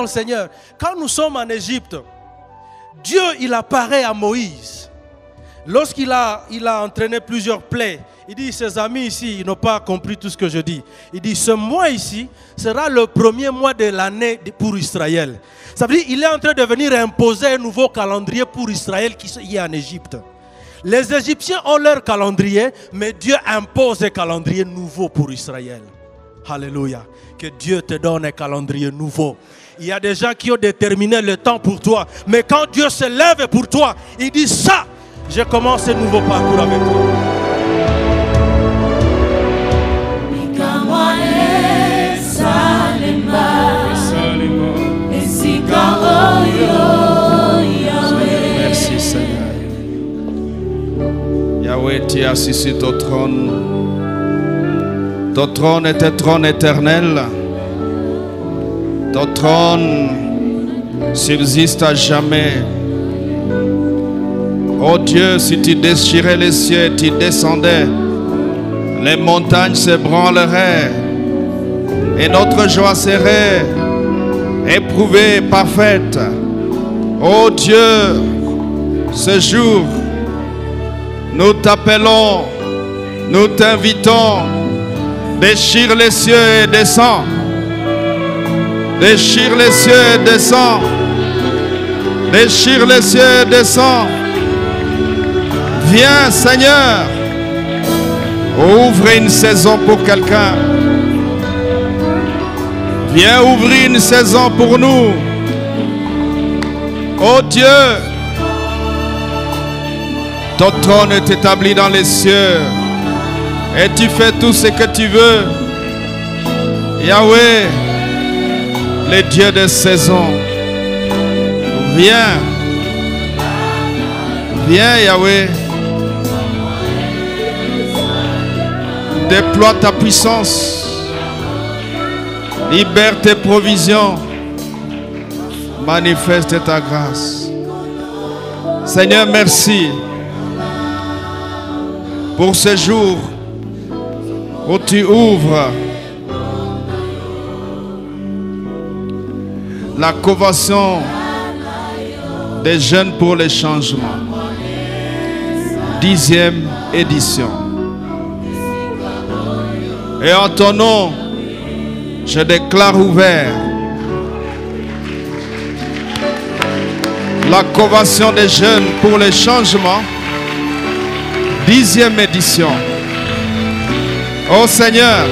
le Seigneur. Quand nous sommes en Égypte, Dieu, il apparaît à Moïse. Lorsqu'il a entraîné plusieurs plaies, il dit, ses amis ici, ils n'ont pas compris tout ce que je dis. Il dit, ce mois ici sera le premier mois de l'année pour Israël. Ça veut dire qu'il est en train de venir imposer un nouveau calendrier pour Israël qui est en Égypte. Les Égyptiens ont leur calendrier, mais Dieu impose un calendrier nouveau pour Israël. Alléluia. Que Dieu te donne un calendrier nouveau. Il y a des gens qui ont déterminé le temps pour toi, mais quand Dieu se lève pour toi, il dit ça, je commence un nouveau parcours avec toi. Merci Seigneur. Yahweh, tu es assis sur ton trône. Ton trône est un trône éternel. Ton trône subsiste à jamais. Oh Dieu, si tu déchirais les cieux, tu descendais, les montagnes s'ébranleraient et notre joie serait éprouvée, parfaite. Oh Dieu, ce jour, nous t'appelons, nous t'invitons. Déchire les cieux et descends. Déchire les cieux et descends. Déchire les cieux et descends. Viens Seigneur. Ouvre une saison pour quelqu'un. Viens ouvrir une saison pour nous. Oh Dieu, ton trône est établi dans les cieux et tu fais tout ce que tu veux. Yahweh, le Dieu des saisons, viens. Viens Yahweh. Déploie ta puissance. Libère tes provisions. Manifeste ta grâce. Seigneur, merci pour ce jour où tu ouvres la convention des jeunes pour le changement. 10e édition. Et en ton nom, je déclare ouvert la convention des jeunes pour le changement, 10e édition. Oh Seigneur,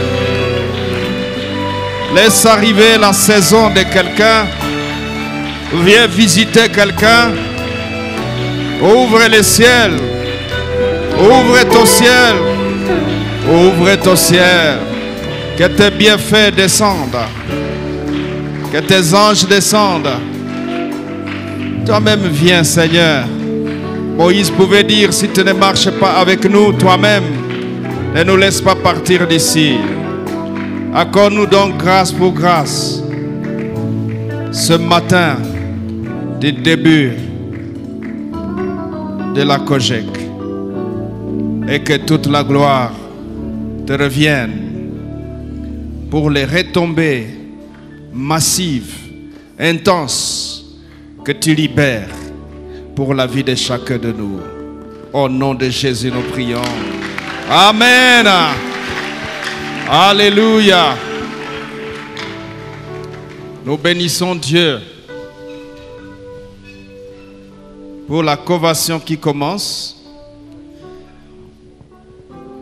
laisse arriver la saison de quelqu'un. Viens visiter quelqu'un. Ouvre le ciel. Ouvre ton ciel. Ouvre ton ciel. Que tes bienfaits descendent. Que tes anges descendent. Toi-même viens Seigneur. Moïse pouvait dire, si tu ne marches pas avec nous, toi-même, ne nous laisse pas partir d'ici. Accorde-nous donc grâce pour grâce. Ce matin, du début de la COGEC. Et que toute la gloire te revienne pour les retombées massives, intenses, que tu libères pour la vie de chacun de nous. Au nom de Jésus, nous prions. Amen. Alléluia. Nous bénissons Dieu pour la convention qui commence.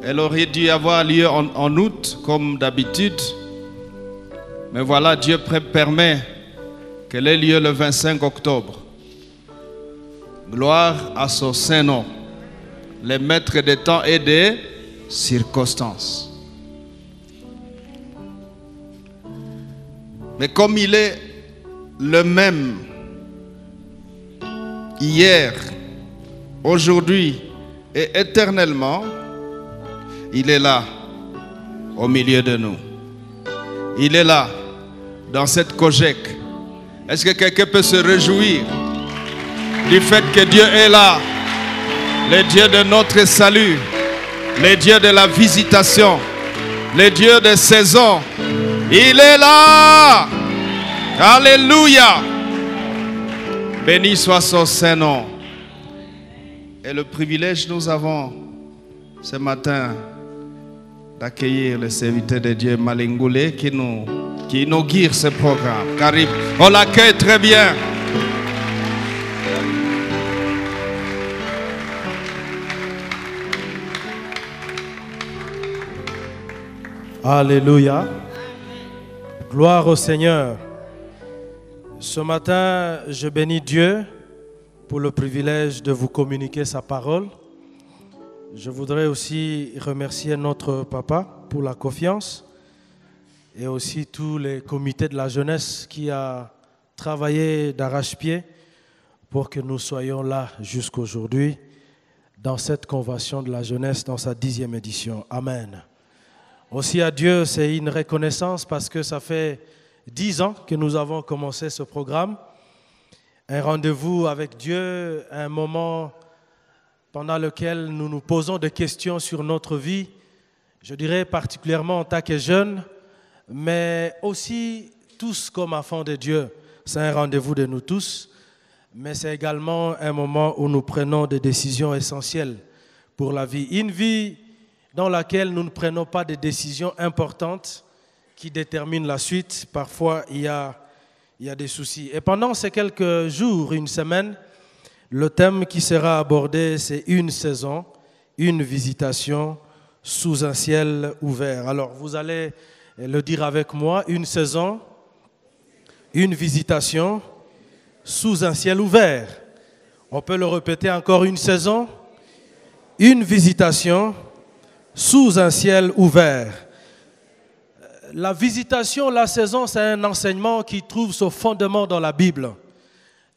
Elle aurait dû avoir lieu en août, comme d'habitude. Mais voilà, Dieu permet qu'elle ait lieu le 25 octobre. Gloire à son Saint-Nom, le maître des temps et des circonstances. Mais comme il est le même hier, aujourd'hui et éternellement, il est là au milieu de nous. Il est là dans cette COGEC. Est-ce que quelqu'un peut se réjouir du fait que Dieu est là, le Dieu de notre salut, le Dieu de la visitation, le Dieu des saisons? Il est là. Alléluia. Béni soit son Saint-Nom. Et le privilège nous avons ce matin d'accueillir le serviteur de Dieu Malingoulé qui inaugure ce programme. Car on l'accueille très bien. Alléluia. Gloire au Seigneur. Ce matin, je bénis Dieu pour le privilège de vous communiquer sa parole. Je voudrais aussi remercier notre papa pour la confiance et aussi tous les comités de la jeunesse qui a travaillé d'arrache-pied pour que nous soyons là jusqu'aujourd'hui dans cette convention de la jeunesse dans sa 10e édition. Amen. Aussi à Dieu, c'est une reconnaissance parce que ça fait 10 ans que nous avons commencé ce programme. Un rendez-vous avec Dieu, un moment pendant lequel nous nous posons des questions sur notre vie, je dirais particulièrement en tant que jeunes, mais aussi tous comme enfants de Dieu. C'est un rendez-vous de nous tous, mais c'est également un moment où nous prenons des décisions essentielles pour la vie. Une vie dans laquelle nous ne prenons pas de décisions importantes qui déterminent la suite. Parfois, il y a des soucis. Et pendant ces quelques jours, une semaine, le thème qui sera abordé, c'est une saison, une visitation sous un ciel ouvert. Alors, vous allez le dire avec moi, une saison, une visitation sous un ciel ouvert. On peut le répéter encore, une saison, une visitation sous un ciel ouvert. La visitation, la saison, c'est un enseignement qui trouve son fondement dans la Bible.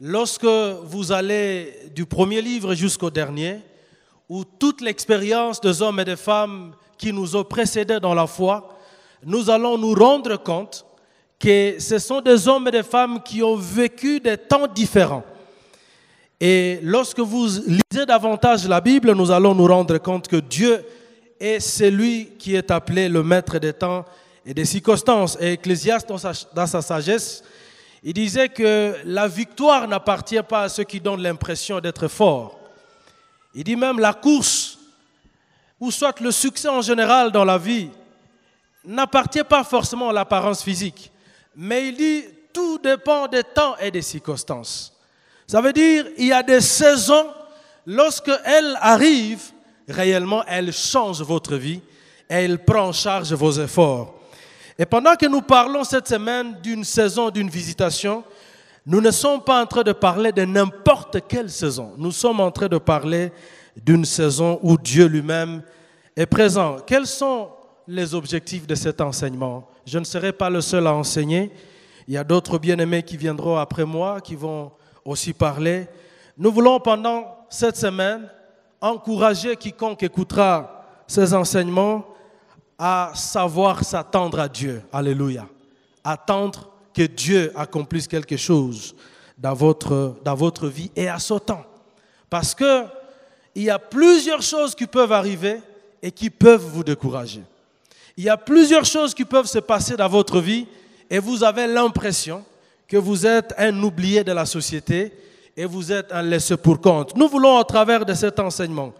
Lorsque vous allez du premier livre jusqu'au dernier, où toute l'expérience des hommes et des femmes qui nous ont précédés dans la foi, nous allons nous rendre compte que ce sont des hommes et des femmes qui ont vécu des temps différents. Et lorsque vous lisez davantage la Bible, nous allons nous rendre compte que Dieu est celui qui est appelé le maître des temps et des circonstances. Et Ecclésiaste, dans sa sagesse, il disait que la victoire n'appartient pas à ceux qui donnent l'impression d'être forts. Il dit même la course, ou soit le succès en général dans la vie, n'appartient pas forcément à l'apparence physique. Mais il dit, tout dépend des temps et des circonstances. Ça veut dire, il y a des saisons, lorsqu'elles arrivent, réellement, elle change votre vie et elle prend en charge vos efforts. Et pendant que nous parlons cette semaine d'une saison, d'une visitation, nous ne sommes pas en train de parler de n'importe quelle saison. Nous sommes en train de parler d'une saison où Dieu lui-même est présent. Quels sont les objectifs de cet enseignement? Je ne serai pas le seul à enseigner. Il y a d'autres bien-aimés qui viendront après moi, qui vont aussi parler. Nous voulons pendant cette semaine encourager quiconque écoutera ces enseignements à savoir s'attendre à Dieu. Alléluia. Attendre que Dieu accomplisse quelque chose dans votre vie et à son temps. Parce qu'il y a plusieurs choses qui peuvent arriver et qui peuvent vous décourager. Il y a plusieurs choses qui peuvent se passer dans votre vie et vous avez l'impression que vous êtes un oublié de la société et vous êtes un laissé-pour-compte. Nous voulons, à travers de cet enseignement,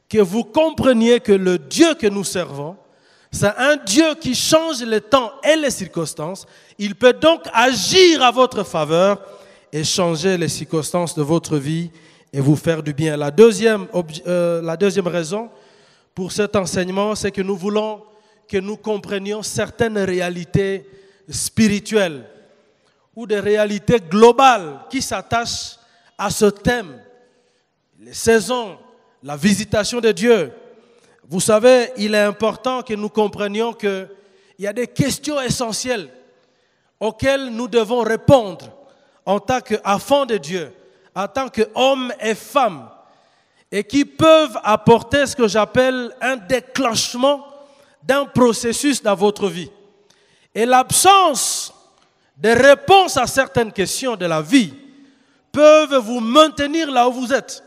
que vous compreniez que le Dieu que nous servons, c'est un Dieu qui change les temps et les circonstances. Il peut donc agir à votre faveur et changer les circonstances de votre vie et vous faire du bien. La deuxième raison pour cet enseignement, c'est que nous voulons que nous comprenions certaines réalités spirituelles ou des réalités globales qui s'attachent à ce thème, les saisons, la visitation de Dieu. Vous savez, il est important que nous comprenions qu'il y a des questions essentielles auxquelles nous devons répondre en tant qu'enfants de Dieu, en tant qu'hommes et femmes, et qui peuvent apporter ce que j'appelle un déclenchement d'un processus dans votre vie. Et l'absence de réponse à certaines questions de la vie peuvent vous maintenir là où vous êtes.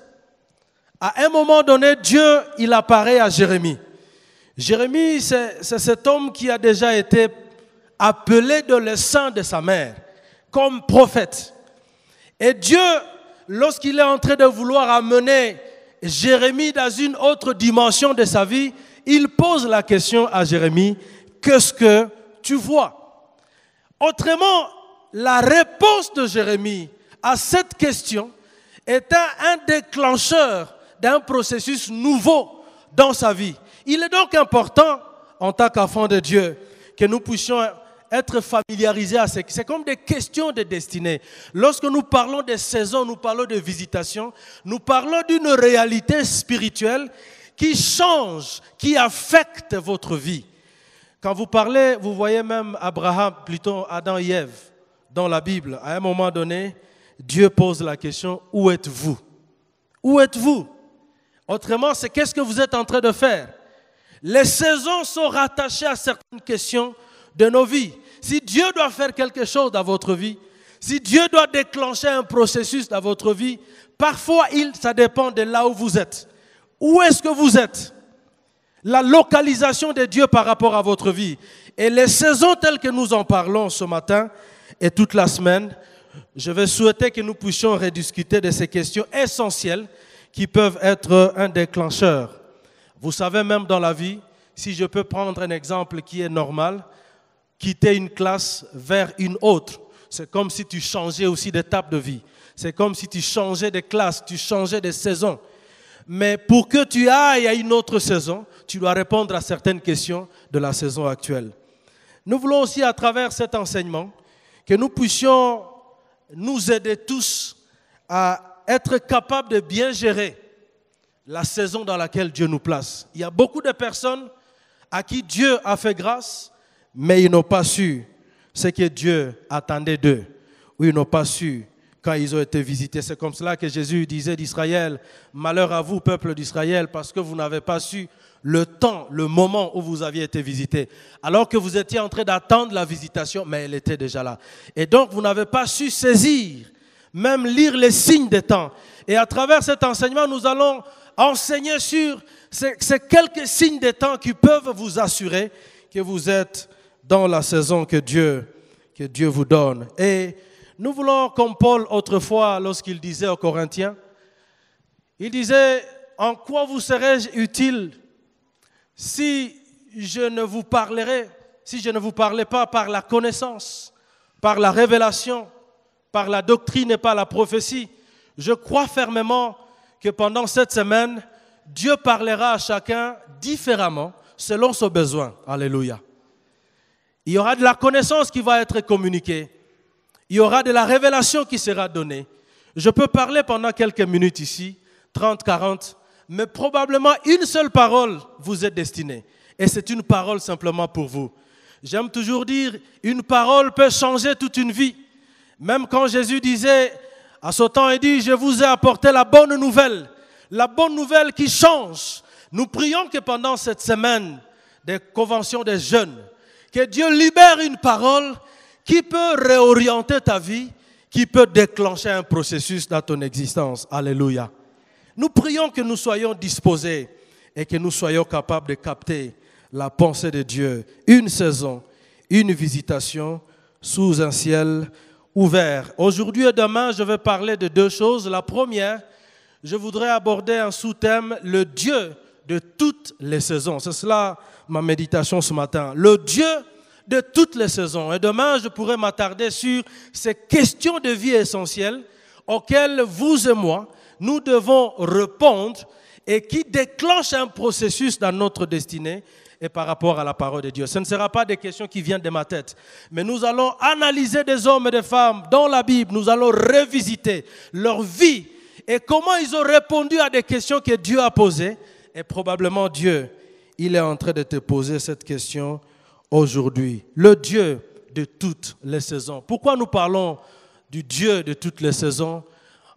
À un moment donné, Dieu, il apparaît à Jérémie. Jérémie, c'est cet homme qui a déjà été appelé dans le sein de sa mère. comme prophète. Et Dieu, lorsqu'il est en train de vouloir amener Jérémie dans une autre dimension de sa vie, il pose la question à Jérémie, qu'est-ce que tu vois? Autrement, la réponse de Jérémie à cette question était un déclencheur d'un processus nouveau dans sa vie. Il est donc important, en tant qu'enfant de Dieu, que nous puissions être familiarisés à c'est comme des questions de destinée. Lorsque nous parlons des saisons, nous parlons de visitation, nous parlons d'une réalité spirituelle qui change, qui affecte votre vie. Quand vous parlez, vous voyez même Abraham, plutôt Adam et Ève, dans la Bible, à un moment donné, Dieu pose la question, où êtes-vous? Où êtes-vous? Autrement, c'est qu'est-ce que vous êtes en train de faire? Les saisons sont rattachées à certaines questions de nos vies. Si Dieu doit faire quelque chose dans votre vie, si Dieu doit déclencher un processus dans votre vie, parfois ça dépend de là où vous êtes. Où est-ce que vous êtes? La localisation de Dieu par rapport à votre vie. Et les saisons telles que nous en parlons ce matin et toute la semaine, je vais souhaiter que nous puissions rediscuter de ces questions essentielles qui peuvent être un déclencheur. Vous savez, même dans la vie, si je peux prendre un exemple qui est normal, quitter une classe vers une autre, c'est comme si tu changeais aussi d'étape de vie. C'est comme si tu changeais de classe, tu changeais de saison. Mais pour que tu ailles à une autre saison, tu dois répondre à certaines questions de la saison actuelle. Nous voulons aussi, à travers cet enseignement, que nous puissions nous aider tous à être capables de bien gérer la saison dans laquelle Dieu nous place. Il y a beaucoup de personnes à qui Dieu a fait grâce, mais ils n'ont pas su ce que Dieu attendait d'eux, ou ils n'ont pas su quand ils ont été visités. C'est comme cela que Jésus disait d'Israël, « Malheur à vous, peuple d'Israël, parce que vous n'avez pas su le temps, le moment où vous aviez été visités. Alors que vous étiez en train d'attendre la visitation, mais elle était déjà là. Et donc, vous n'avez pas su saisir, même lire les signes des temps. Et à travers cet enseignement, nous allons enseigner sur ces quelques signes des temps qui peuvent vous assurer que vous êtes dans la saison que Dieu vous donne. Et nous voulons, comme Paul autrefois, lorsqu'il disait aux Corinthiens, il disait, en quoi vous serais-je utile si je ne vous parlais pas par la connaissance, par la révélation, par la doctrine et par la prophétie. Je crois fermement que pendant cette semaine, Dieu parlera à chacun différemment selon son besoin. Alléluia. Il y aura de la connaissance qui va être communiquée. Il y aura de la révélation qui sera donnée. Je peux parler pendant quelques minutes ici, 30, 40, mais probablement une seule parole vous est destinée. Et c'est une parole simplement pour vous. J'aime toujours dire, une parole peut changer toute une vie. Même quand Jésus disait, à ce temps, il dit, je vous ai apporté la bonne nouvelle qui change. Nous prions que pendant cette semaine des conventions des jeunes, que Dieu libère une parole qui peut réorienter ta vie, qui peut déclencher un processus dans ton existence. Alléluia. Nous prions que nous soyons disposés et que nous soyons capables de capter la pensée de Dieu. Une saison, une visitation sous un ciel ouvert. Aujourd'hui et demain, je vais parler de deux choses. La première, je voudrais aborder un sous-thème, le Dieu de toutes les saisons. C'est cela ma méditation ce matin. Le Dieu de toutes les saisons. Et demain, je pourrais m'attarder sur ces questions de vie essentielles auxquelles vous et moi, nous devons répondre et qui déclenchent un processus dans notre destinée et par rapport à la parole de Dieu. Ce ne sera pas des questions qui viennent de ma tête, mais nous allons analyser des hommes et des femmes dans la Bible. Nous allons revisiter leur vie et comment ils ont répondu à des questions que Dieu a posées. Et probablement Dieu, il est en train de te poser cette question aujourd'hui. Le Dieu de toutes les saisons. Pourquoi nous parlons du Dieu de toutes les saisons?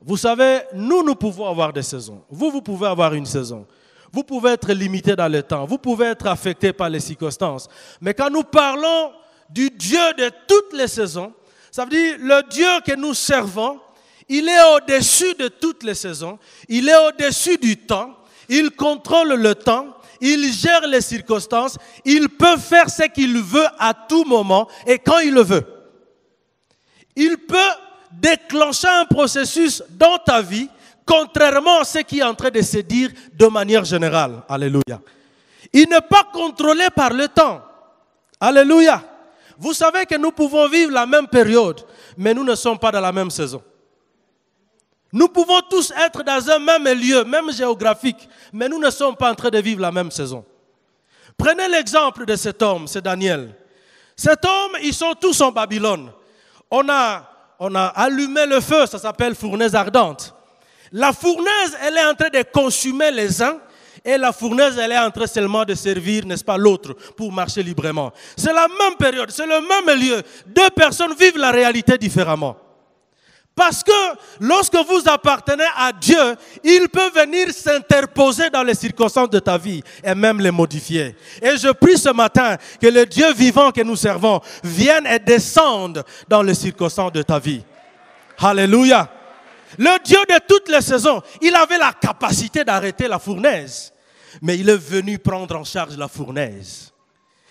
Vous savez, nous pouvons avoir des saisons. Vous pouvez avoir une saison. Vous pouvez être limité dans le temps. Vous pouvez être affecté par les circonstances. Mais quand nous parlons du Dieu de toutes les saisons, ça veut dire le Dieu que nous servons, il est au-dessus de toutes les saisons. Il est au-dessus du temps. Il contrôle le temps. Il gère les circonstances. Il peut faire ce qu'il veut à tout moment et quand il le veut. il peut déclencher un processus dans ta vie, contrairement à ce qui est en train de se dire de manière générale. Alléluia. Il n'est pas contrôlé par le temps. Alléluia. Vous savez que nous pouvons vivre la même période, mais nous ne sommes pas dans la même saison. Nous pouvons tous être dans un même lieu, même géographique, mais nous ne sommes pas en train de vivre la même saison. Prenez l'exemple de cet homme, c'est Daniel. Cet homme, ils sont tous en Babylone. On a allumé le feu, ça s'appelle fournaise ardente. La fournaise, elle est en train de consumer les uns, et la fournaise, elle est en train seulement de servir, n'est-ce pas, l'autre, pour marcher librement. C'est la même période, c'est le même lieu. Deux personnes vivent la réalité différemment. Parce que lorsque vous appartenez à Dieu, il peut venir s'interposer dans les circonstances de ta vie et même les modifier. Et je prie ce matin que le Dieu vivant que nous servons vienne et descende dans les circonstances de ta vie. Alléluia. Le Dieu de toutes les saisons, il avait la capacité d'arrêter la fournaise. Mais il est venu prendre en charge la fournaise.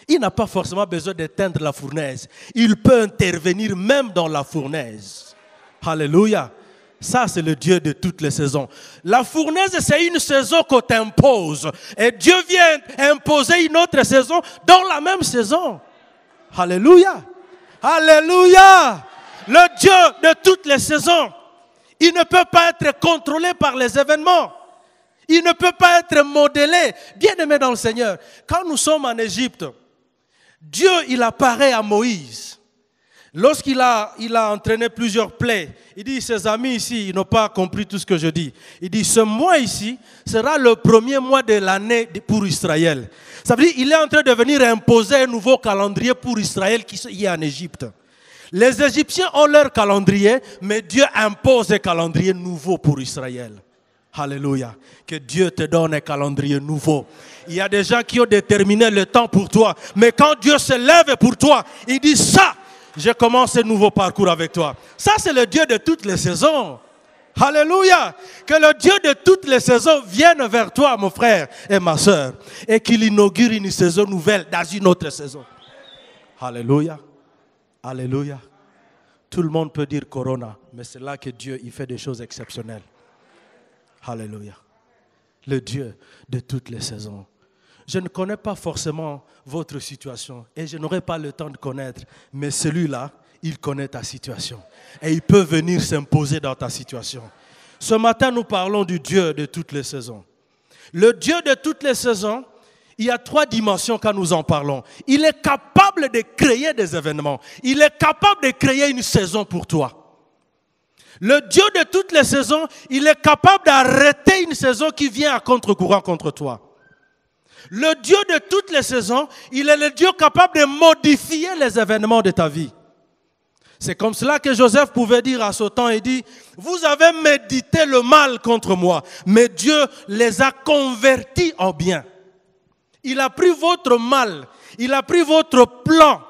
Il n'a pas forcément besoin d'éteindre la fournaise. Il peut intervenir même dans la fournaise. Alléluia. Ça, c'est le Dieu de toutes les saisons. La fournaise, c'est une saison qu'on t'impose. Et Dieu vient imposer une autre saison dans la même saison. Alléluia. Alléluia. Le Dieu de toutes les saisons, il ne peut pas être contrôlé par les événements. Il ne peut pas être modélé. Bien-aimé dans le Seigneur, quand nous sommes en Égypte, Dieu, il apparaît à Moïse. Lorsqu'il a entraîné plusieurs plaies, il dit, ses amis ici, ils n'ont pas compris tout ce que je dis. Il dit, ce mois ici sera le premier mois de l'année pour Israël. Ça veut dire qu'il est en train de venir imposer un nouveau calendrier pour Israël qui est en Égypte. Les Égyptiens ont leur calendrier, mais Dieu impose un calendrier nouveau pour Israël. Alléluia. Que Dieu te donne un calendrier nouveau. Il y a des gens qui ont déterminé le temps pour toi, mais quand Dieu se lève pour toi, il dit ça. Je commence un nouveau parcours avec toi. Ça, c'est le Dieu de toutes les saisons. Alléluia. Que le Dieu de toutes les saisons vienne vers toi, mon frère et ma soeur, et qu'il inaugure une saison nouvelle dans une autre saison. Alléluia. Alléluia. Tout le monde peut dire Corona, mais c'est là que Dieu il fait des choses exceptionnelles. Alléluia. Le Dieu de toutes les saisons. Je ne connais pas forcément votre situation et je n'aurai pas le temps de connaître, mais celui-là, il connaît ta situation et il peut venir s'imposer dans ta situation. Ce matin, nous parlons du Dieu de toutes les saisons. Le Dieu de toutes les saisons, il y a 3 dimensions quand nous en parlons. Il est capable de créer des événements. Il est capable de créer une saison pour toi. Le Dieu de toutes les saisons, il est capable d'arrêter une saison qui vient à contre-courant contre toi. Le Dieu de toutes les saisons, il est le Dieu capable de modifier les événements de ta vie. C'est comme cela que Joseph pouvait dire à son temps, il dit, vous avez médité le mal contre moi, mais Dieu les a convertis en bien. Il a pris votre mal, il a pris votre plan.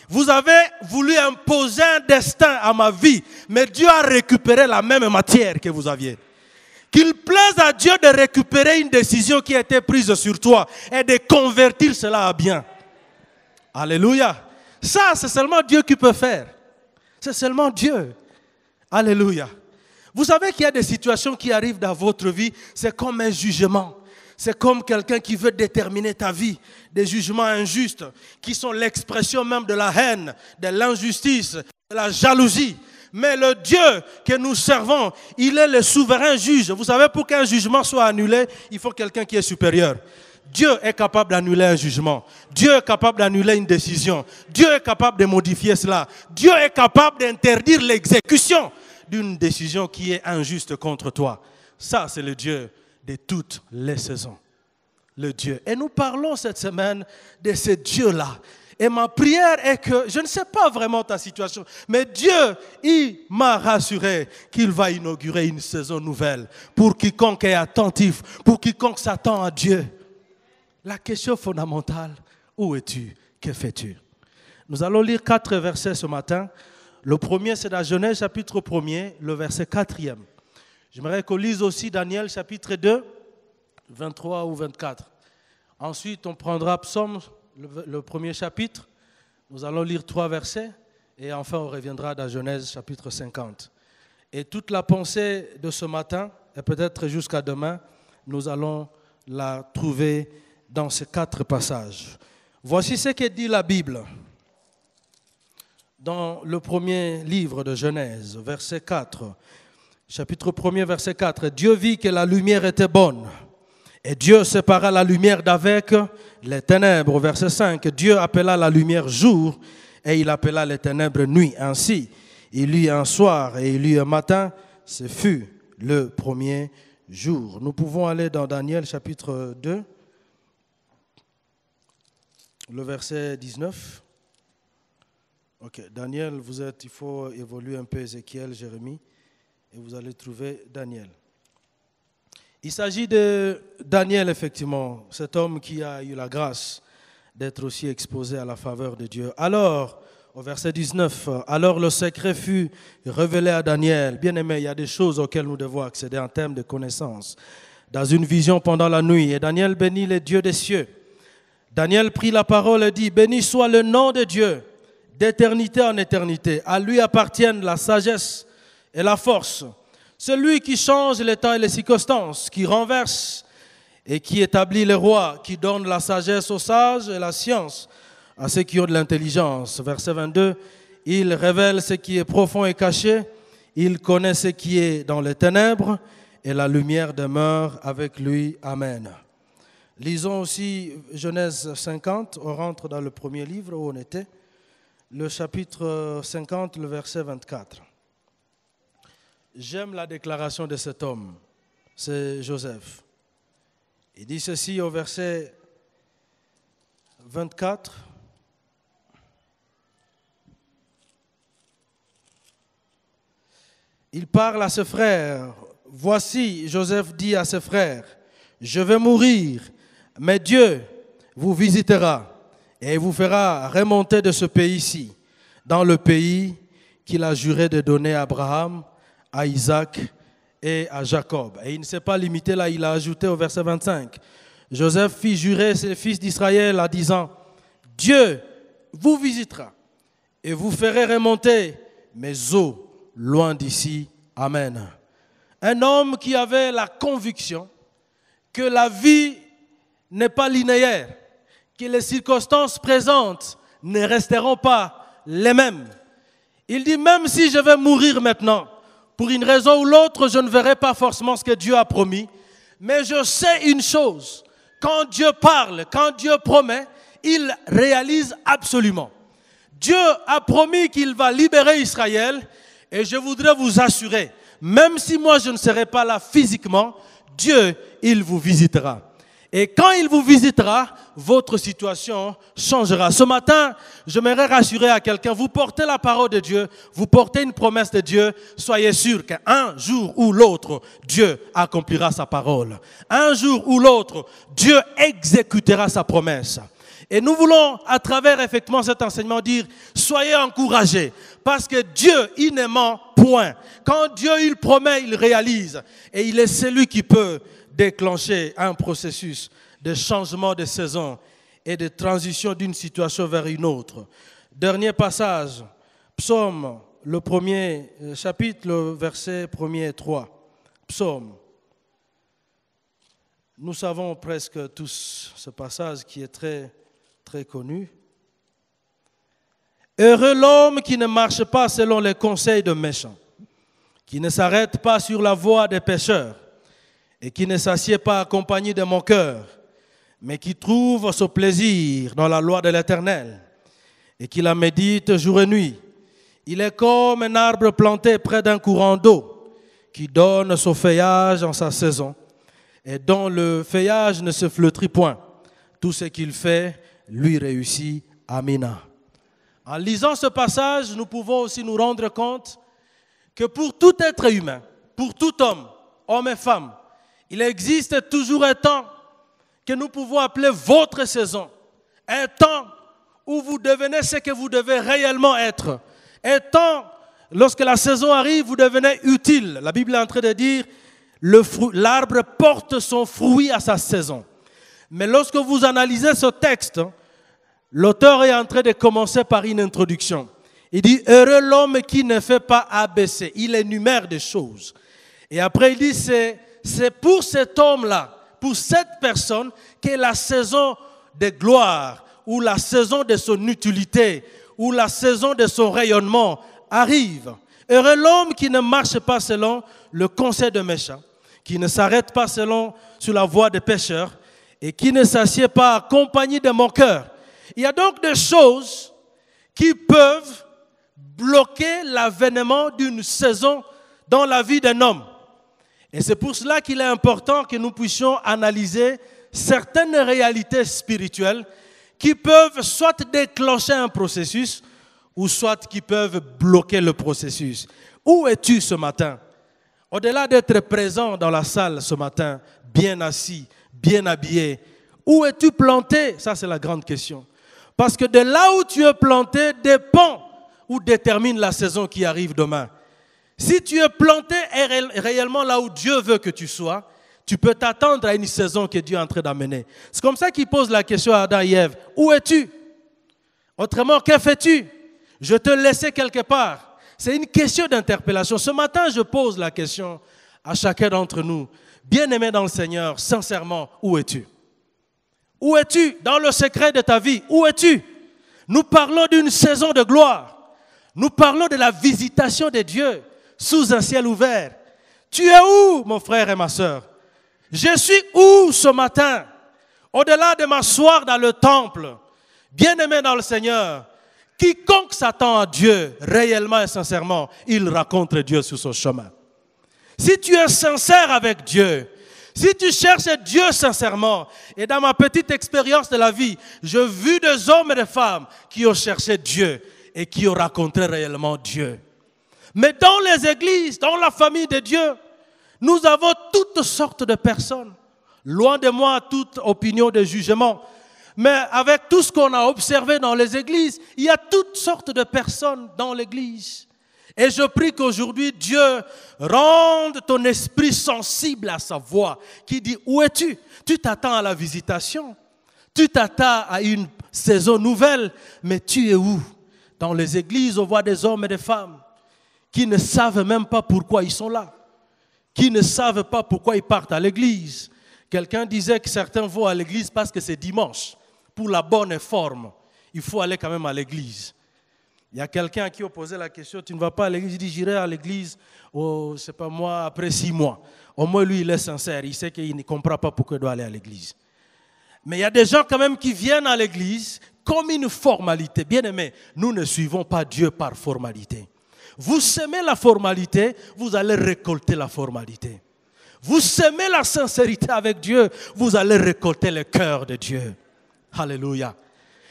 Vous avez voulu imposer un destin à ma vie, mais Dieu a récupéré la même matière que vous aviez. Qu'il plaise à Dieu de récupérer une décision qui a été prise sur toi et de convertir cela à bien. Alléluia. Ça, c'est seulement Dieu qui peut faire. C'est seulement Dieu. Alléluia. Vous savez qu'il y a des situations qui arrivent dans votre vie, c'est comme un jugement. C'est comme quelqu'un qui veut déterminer ta vie. Des jugements injustes qui sont l'expression même de la haine, de l'injustice, de la jalousie. Mais le Dieu que nous servons, il est le souverain juge. Vous savez, pour qu'un jugement soit annulé, il faut quelqu'un qui est supérieur. Dieu est capable d'annuler un jugement. Dieu est capable d'annuler une décision. Dieu est capable de modifier cela. Dieu est capable d'interdire l'exécution d'une décision qui est injuste contre toi. Ça, c'est le Dieu de toutes les saisons. Le Dieu. Et nous parlons cette semaine de ce Dieu-là. Et ma prière est que, je ne sais pas vraiment ta situation, mais Dieu, il m'a rassuré qu'il va inaugurer une saison nouvelle pour quiconque est attentif, pour quiconque s'attend à Dieu. La question fondamentale, où es-tu? Que fais-tu? Nous allons lire 4 versets ce matin. Le premier, c'est dans Genèse chapitre 1er, le verset 4e. J'aimerais qu'on lise aussi Daniel chapitre 2, 23 ou 24. Ensuite, on prendra Psaume, le premier chapitre. Nous allons lire 3 versets. Et enfin, on reviendra dans Genèse chapitre 50. Et toute la pensée de ce matin, et peut-être jusqu'à demain, nous allons la trouver dans ces 4 passages. Voici ce que dit la Bible dans le premier livre de Genèse, verset 4. Chapitre 1er, verset 4. Dieu vit que la lumière était bonne. Et Dieu sépara la lumière d'avec les ténèbres. Verset 5. Dieu appela la lumière jour et il appela les ténèbres nuit. Ainsi, il y eut un soir et il y eut un matin. Ce fut le premier jour. Nous pouvons aller dans Daniel chapitre 2, le verset 19. Ok, Daniel, il faut évoluer un peu Ézéchiel, Jérémie, et vous allez trouver Daniel. Il s'agit de Daniel, effectivement, cet homme qui a eu la grâce d'être aussi exposé à la faveur de Dieu. Alors, au verset 19, alors le secret fut révélé à Daniel. Bien aimé, il y a des choses auxquelles nous devons accéder en termes de connaissances. Dans une vision pendant la nuit, et Daniel bénit les dieux des cieux. Daniel prit la parole et dit, béni soit le nom de Dieu, d'éternité en éternité. À lui appartiennent la sagesse et la force. C'est lui qui change les temps et les circonstances, qui renverse et qui établit les rois, qui donne la sagesse aux sages et la science à ceux qui ont de l'intelligence. Verset 22, il révèle ce qui est profond et caché, il connaît ce qui est dans les ténèbres et la lumière demeure avec lui. Amen. Lisons aussi Genèse 50, on rentre dans le premier livre où on était, le chapitre 50, le verset 24. J'aime la déclaration de cet homme, c'est Joseph. Il dit ceci au verset 24. Il parle à ses frères. Voici, Joseph dit à ses frères, je vais mourir, mais Dieu vous visitera et vous fera remonter de ce pays-ci, dans le pays qu'il a juré de donner à Abraham, à Isaac et à Jacob. Et il ne s'est pas limité là, il a ajouté au verset 25. Joseph fit jurer ses fils d'Israël en disant, Dieu vous visitera et vous ferez remonter mes eaux loin d'ici. Amen. Un homme qui avait la conviction que la vie n'est pas linéaire, que les circonstances présentes ne resteront pas les mêmes. Il dit, même si je vais mourir maintenant, pour une raison ou l'autre, je ne verrai pas forcément ce que Dieu a promis. Mais je sais une chose, quand Dieu parle, quand Dieu promet, il réalise absolument. Dieu a promis qu'il va libérer Israël et je voudrais vous assurer, même si moi je ne serai pas là physiquement, Dieu, il vous visitera. Et quand il vous visitera, votre situation changera. Ce matin, j'aimerais rassurer à quelqu'un, vous portez la parole de Dieu, vous portez une promesse de Dieu, soyez sûr qu'un jour ou l'autre, Dieu accomplira sa parole. Un jour ou l'autre, Dieu exécutera sa promesse. Et nous voulons, à travers effectivement cet enseignement, dire, soyez encouragés, parce que Dieu, il ne ment point. Quand Dieu, il promet, il réalise. Et il est celui qui peut déclencher un processus de changement de saison et de transition d'une situation vers une autre. Dernier passage, Psaume, le premier chapitre, le verset 1er et 3. Psaume. Nous savons presque tous ce passage qui est très, très connu. Heureux l'homme qui ne marche pas selon les conseils de méchants, qui ne s'arrête pas sur la voie des pécheurs, et qui ne s'assied pas accompagné de mon cœur, mais qui trouve son plaisir dans la loi de l'Éternel, et qui la médite jour et nuit. Il est comme un arbre planté près d'un courant d'eau, qui donne son feuillage en sa saison, et dont le feuillage ne se flétrit point. Tout ce qu'il fait lui réussit. Amina. En lisant ce passage, nous pouvons aussi nous rendre compte que pour tout être humain, pour tout homme et femme, il existe toujours un temps que nous pouvons appeler votre saison. Un temps où vous devenez ce que vous devez réellement être. Un temps, lorsque la saison arrive, vous devenez utile. La Bible est en train de dire, l'arbre porte son fruit à sa saison. Mais lorsque vous analysez ce texte, l'auteur est en train de commencer par une introduction. Il dit, heureux l'homme qui ne fait pas ABC. Il énumère des choses. Et après, il dit, c'est pour cet homme-là, pour cette personne, qu'est la saison de gloire, ou la saison de son utilité, ou la saison de son rayonnement arrive. Heureux l'homme qui ne marche pas selon le conseil des méchants, qui ne s'arrête pas sur la voie des pécheurs, et qui ne s'assied pas en compagnie de moqueurs. Il y a donc des choses qui peuvent bloquer l'avènement d'une saison dans la vie d'un homme. Et c'est pour cela qu'il est important que nous puissions analyser certaines réalités spirituelles qui peuvent soit déclencher un processus ou soit qui peuvent bloquer le processus. Où es-tu ce matin? Au-delà d'être présent dans la salle ce matin, bien assis, bien habillé, où es-tu planté? Ça, c'est la grande question. Parce que de là où tu es planté dépend ou détermine la saison qui arrive demain. Si tu es planté réellement là où Dieu veut que tu sois, tu peux t'attendre à une saison que Dieu est en train d'amener. C'est comme ça qu'il pose la question à Adam et Ève. Où es-tu? Autrement, que fais-tu? Je te laissais quelque part. C'est une question d'interpellation. Ce matin, je pose la question à chacun d'entre nous. Bien-aimé dans le Seigneur, sincèrement, où es-tu? Où es-tu dans le secret de ta vie? Où es-tu? Nous parlons d'une saison de gloire. Nous parlons de la visitation de Dieu sous un ciel ouvert. Tu es où, mon frère et ma sœur? Je suis où ce matin? Au-delà de m'asseoir dans le temple, bien-aimé dans le Seigneur, quiconque s'attend à Dieu réellement et sincèrement, il rencontre Dieu sur son chemin. Si tu es sincère avec Dieu, si tu cherches Dieu sincèrement, et dans ma petite expérience de la vie, j'ai vu des hommes et des femmes qui ont cherché Dieu et qui ont rencontré réellement Dieu. Mais dans les églises, dans la famille de Dieu, nous avons toutes sortes de personnes. Loin de moi toute opinion de jugement. Mais avec tout ce qu'on a observé dans les églises, il y a toutes sortes de personnes dans l'église. Et je prie qu'aujourd'hui, Dieu rende ton esprit sensible à sa voix, qui dit, où es-tu? Tu t'attends à la visitation, tu t'attends à une saison nouvelle, mais tu es où? Dans les églises, on voit des hommes et des femmes qui ne savent même pas pourquoi ils sont là, qui ne savent pas pourquoi ils partent à l'église. Quelqu'un disait que certains vont à l'église parce que c'est dimanche. Pour la bonne forme, il faut aller quand même à l'église. Il y a quelqu'un qui a posé la question, tu ne vas pas à l'église? Il dit, j'irai à l'église, je ne sais pas moi, après 6 mois. Au moins, lui, il est sincère, il sait qu'il ne comprend pas pourquoi il doit aller à l'église. Mais il y a des gens quand même qui viennent à l'église comme une formalité. Bien aimé, nous ne suivons pas Dieu par formalité. Vous semez la formalité, vous allez récolter la formalité. Vous semez la sincérité avec Dieu, vous allez récolter le cœur de Dieu. Alléluia.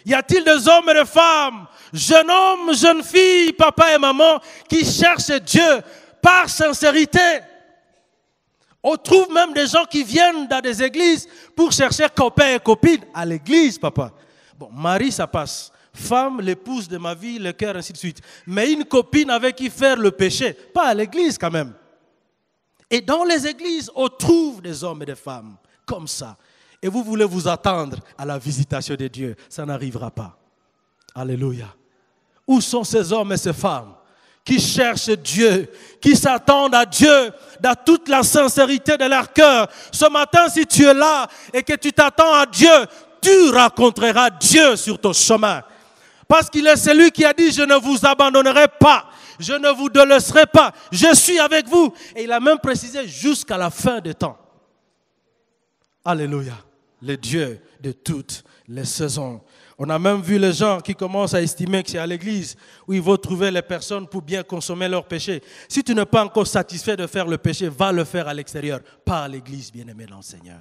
Y a-t-il des hommes et des femmes, jeunes hommes, jeunes filles, papa et maman, qui cherchent Dieu par sincérité? On trouve même des gens qui viennent dans des églises pour chercher copains et copines à l'église, papa. Bon, mari, ça passe. Femme, l'épouse de ma vie, le cœur, ainsi de suite. Mais une copine avec qui faire le péché, pas à l'église quand même. Et dans les églises, on trouve des hommes et des femmes comme ça. Et vous voulez vous attendre à la visitation de Dieu. Ça n'arrivera pas. Alléluia. Où sont ces hommes et ces femmes qui cherchent Dieu, qui s'attendent à Dieu dans toute la sincérité de leur cœur? Ce matin, si tu es là et que tu t'attends à Dieu, tu rencontreras Dieu sur ton chemin. Parce qu'il est celui qui a dit, je ne vous abandonnerai pas, je ne vous délaisserai pas, je suis avec vous. Et il a même précisé jusqu'à la fin des temps. Alléluia. Le Dieu de toutes les saisons. On a même vu les gens qui commencent à estimer que c'est à l'église où ils vont trouver les personnes pour bien consommer leur péché. Si tu n'es pas encore satisfait de faire le péché, va le faire à l'extérieur, pas à l'église, bien-aimé dans le Seigneur.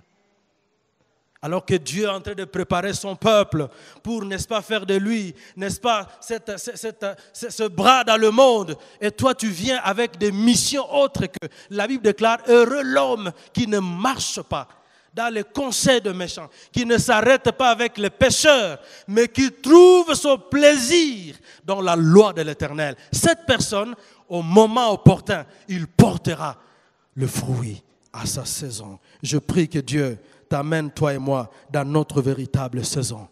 Alors que Dieu est en train de préparer son peuple pour, n'est-ce pas, faire de lui, n'est-ce pas, ce bras dans le monde. Et toi, tu viens avec des missions autres que la Bible déclare, heureux l'homme qui ne marche pas dans les conseils de méchants, qui ne s'arrête pas avec les pécheurs, mais qui trouve son plaisir dans la loi de l'Éternel. Cette personne, au moment opportun, il portera le fruit à sa saison. Je prie que Dieu t'amène, toi et moi, dans notre véritable saison,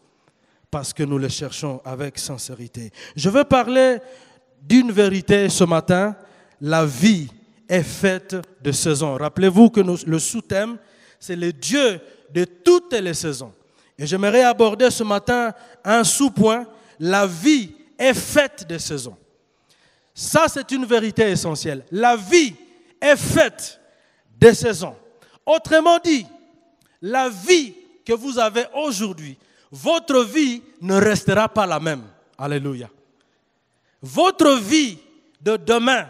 parce que nous le cherchons avec sincérité. Je veux parler d'une vérité ce matin, la vie est faite de saisons. Rappelez-vous que le sous-thème, c'est le Dieu de toutes les saisons. Et j'aimerais aborder ce matin un sous-point, la vie est faite de saisons. Ça, c'est une vérité essentielle. La vie est faite de saisons. Autrement dit, la vie que vous avez aujourd'hui, votre vie ne restera pas la même. Alléluia. Votre vie de demain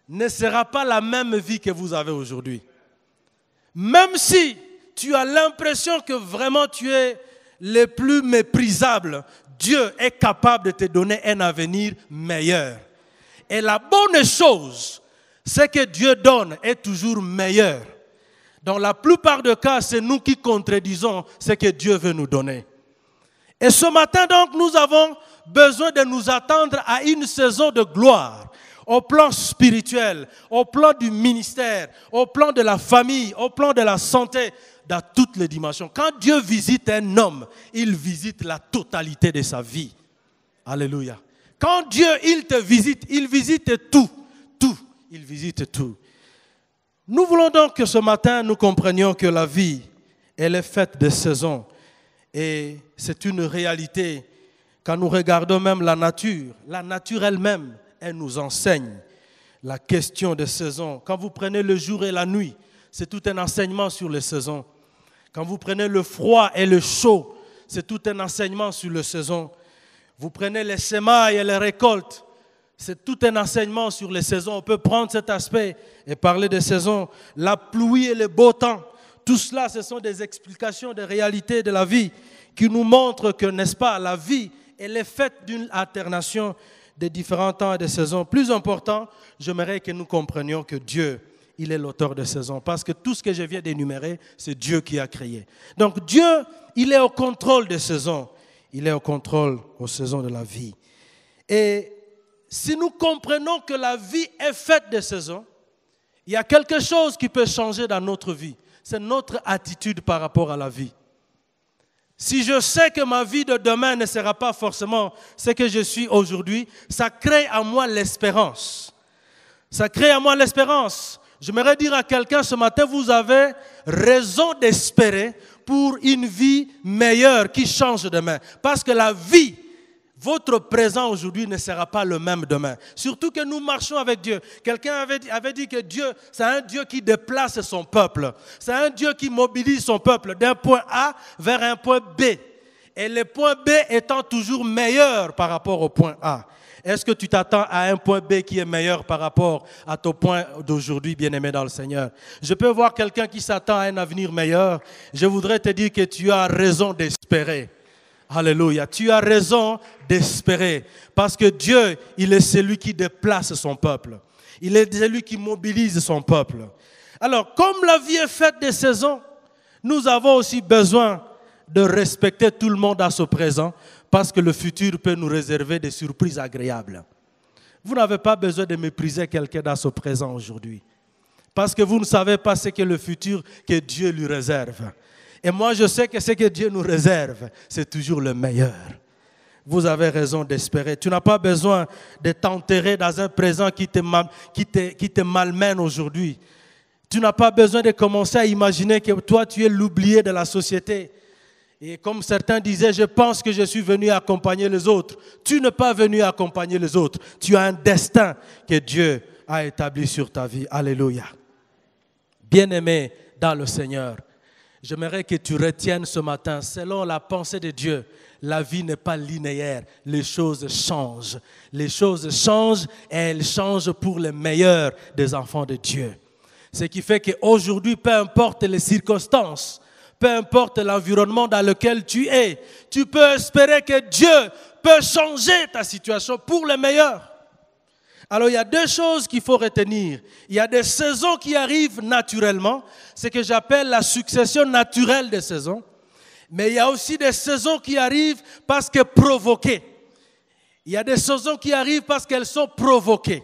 ne sera pas la même vie que vous avez aujourd'hui. Même si tu as l'impression que vraiment tu es le plus méprisable, Dieu est capable de te donner un avenir meilleur. Et la bonne chose, c'est que Dieu donne est toujours meilleur. Dans la plupart des cas, c'est nous qui contredisons ce que Dieu veut nous donner. Et ce matin, donc, nous avons besoin de nous attendre à une saison de gloire. Au plan spirituel, au plan du ministère, au plan de la famille, au plan de la santé, dans toutes les dimensions. Quand Dieu visite un homme, il visite la totalité de sa vie. Alléluia. Quand Dieu, il te visite, il visite tout. Tout. Il visite tout. Nous voulons donc que ce matin, nous comprenions que la vie, elle est faite de saisons. Et c'est une réalité. Quand nous regardons même la nature elle-même, elle nous enseigne la question des saisons. Quand vous prenez le jour et la nuit, c'est tout un enseignement sur les saisons. Quand vous prenez le froid et le chaud, c'est tout un enseignement sur les saisons. Vous prenez les semailles et les récoltes, c'est tout un enseignement sur les saisons. On peut prendre cet aspect et parler des saisons. La pluie et le beau temps, tout cela, ce sont des explications des réalités de la vie qui nous montrent que, n'est-ce pas, la vie, elle est faite d'une alternation des différents temps et des saisons. Plus important, j'aimerais que nous comprenions que Dieu, il est l'auteur des saisons. Parce que tout ce que je viens d'énumérer, c'est Dieu qui a créé. Donc Dieu, il est au contrôle des saisons. Il est au contrôle aux saisons de la vie. Et si nous comprenons que la vie est faite de saisons, il y a quelque chose qui peut changer dans notre vie. C'est notre attitude par rapport à la vie. Si je sais que ma vie de demain ne sera pas forcément ce que je suis aujourd'hui, ça crée en moi l'espérance. Ça crée en moi l'espérance. J'aimerais dire à quelqu'un ce matin, vous avez raison d'espérer pour une vie meilleure qui change demain. Parce que la vie, votre présent aujourd'hui ne sera pas le même demain. Surtout que nous marchons avec Dieu. Quelqu'un avait dit que Dieu, c'est un Dieu qui déplace son peuple. C'est un Dieu qui mobilise son peuple d'un point A vers un point B. Et le point B étant toujours meilleur par rapport au point A. Est-ce que tu t'attends à un point B qui est meilleur par rapport à ton point d'aujourd'hui, bien-aimé dans le Seigneur? Je peux voir quelqu'un qui s'attend à un avenir meilleur. Je voudrais te dire que tu as raison d'espérer. Alléluia. Tu as raison d'espérer. Parce que Dieu, il est celui qui déplace son peuple. Il est celui qui mobilise son peuple. Alors, comme la vie est faite de saisons, nous avons aussi besoin de respecter tout le monde à ce présent, parce que le futur peut nous réserver des surprises agréables. Vous n'avez pas besoin de mépriser quelqu'un dans ce présent aujourd'hui, parce que vous ne savez pas ce qu'est le futur que Dieu lui réserve. Et moi, je sais que ce que Dieu nous réserve, c'est toujours le meilleur. Vous avez raison d'espérer. Tu n'as pas besoin de t'enterrer dans un présent qui te malmène aujourd'hui. Tu n'as pas besoin de commencer à imaginer que toi, tu es l'oublié de la société. Et comme certains disaient, je pense que je suis venu accompagner les autres. Tu n'es pas venu accompagner les autres. Tu as un destin que Dieu a établi sur ta vie. Alléluia. Bien-aimé dans le Seigneur, j'aimerais que tu retiennes ce matin, selon la pensée de Dieu, la vie n'est pas linéaire. Les choses changent. Les choses changent et elles changent pour le meilleur des enfants de Dieu. Ce qui fait qu'aujourd'hui, peu importe les circonstances, peu importe l'environnement dans lequel tu es, tu peux espérer que Dieu peut changer ta situation pour le meilleur. Alors, il y a deux choses qu'il faut retenir. Il y a des saisons qui arrivent naturellement, ce que j'appelle la succession naturelle des saisons. Mais il y a aussi des saisons qui arrivent parce que provoquées. Il y a des saisons qui arrivent parce qu'elles sont provoquées.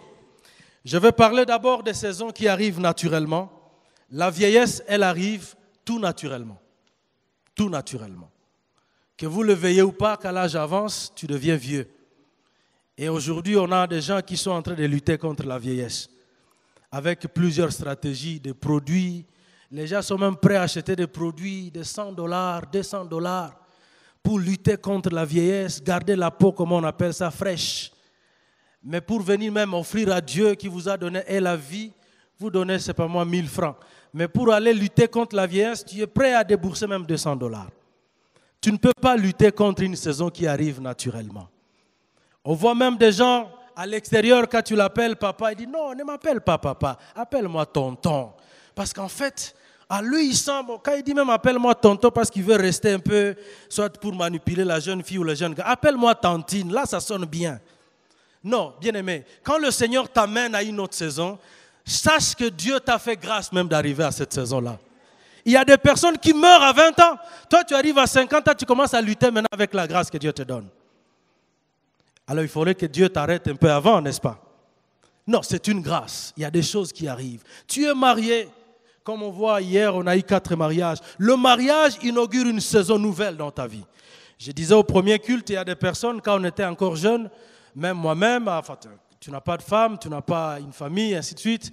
Je vais parler d'abord des saisons qui arrivent naturellement. La vieillesse, elle arrive tout naturellement. Tout naturellement. Que vous le veuillez ou pas, qu'à l'âge avance, tu deviens vieux. Et aujourd'hui, on a des gens qui sont en train de lutter contre la vieillesse avec plusieurs stratégies, des produits. Les gens sont même prêts à acheter des produits de $100, $200 pour lutter contre la vieillesse, garder la peau, comme on appelle ça, fraîche. Mais pour venir même offrir à Dieu qui vous a donné et la vie, vous donnez, c'est pas moi, 1000 francs. Mais pour aller lutter contre la vieillesse, tu es prêt à débourser même $200. Tu ne peux pas lutter contre une saison qui arrive naturellement. On voit même des gens à l'extérieur, quand tu l'appelles papa, il dit non, ne m'appelle pas papa, appelle-moi tonton. Parce qu'en fait, à lui, il sent, quand il dit même appelle-moi tonton parce qu'il veut rester un peu, soit pour manipuler la jeune fille ou le jeune gars, appelle-moi tantine, là ça sonne bien. Non, bien-aimé, quand le Seigneur t'amène à une autre saison, sache que Dieu t'a fait grâce même d'arriver à cette saison-là. Il y a des personnes qui meurent à 20 ans. Toi, tu arrives à 50 ans, tu commences à lutter maintenant avec la grâce que Dieu te donne. Alors, il faudrait que Dieu t'arrête un peu avant, n'est-ce pas? Non, c'est une grâce. Il y a des choses qui arrivent. Tu es marié. Comme on voit hier, on a eu 4 mariages. Le mariage inaugure une saison nouvelle dans ta vie. Je disais au premier culte, il y a des personnes, quand on était encore jeunes, même moi-même, enfin, tu n'as pas de femme, tu n'as pas une famille, ainsi de suite,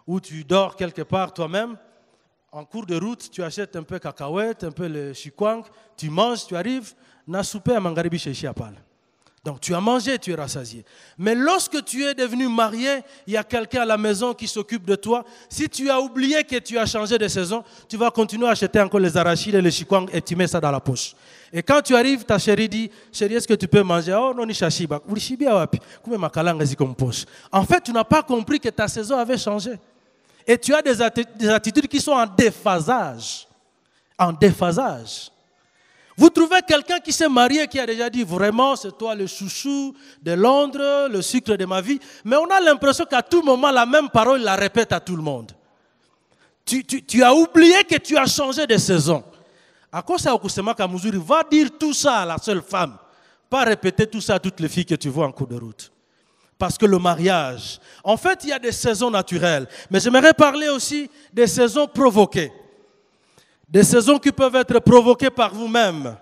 ou tu dors quelque part toi-même. En cours de route, tu achètes un peu de cacahuètes, un peu le chikwang, tu manges, tu arrives, na soupé à Mangaribi chez Chiapal. Donc tu as mangé, tu es rassasié. Mais lorsque tu es devenu marié, il y a quelqu'un à la maison qui s'occupe de toi. Si tu as oublié que tu as changé de saison, tu vas continuer à acheter encore les arachides et les chikwang et tu mets ça dans la poche. Et quand tu arrives, ta chérie dit, chérie, est-ce que tu peux manger? Oh non, ni chashiba. En fait, tu n'as pas compris que ta saison avait changé. Et tu as des attitudes qui sont en déphasage. En déphasage. Vous trouvez quelqu'un qui s'est marié, qui a déjà dit vraiment c'est toi le chouchou de Londres, le sucre de ma vie. Mais on a l'impression qu'à tout moment, la même parole, il la répète à tout le monde. Tu as oublié que tu as changé de saison. À quoi ça, Okusema Kamuzuri va dire tout ça à la seule femme. Pas répéter tout ça à toutes les filles que tu vois en cours de route. Parce que le mariage, en fait, il y a des saisons naturelles. Mais j'aimerais parler aussi des saisons provoquées. Des saisons qui peuvent être provoquées par vous-même,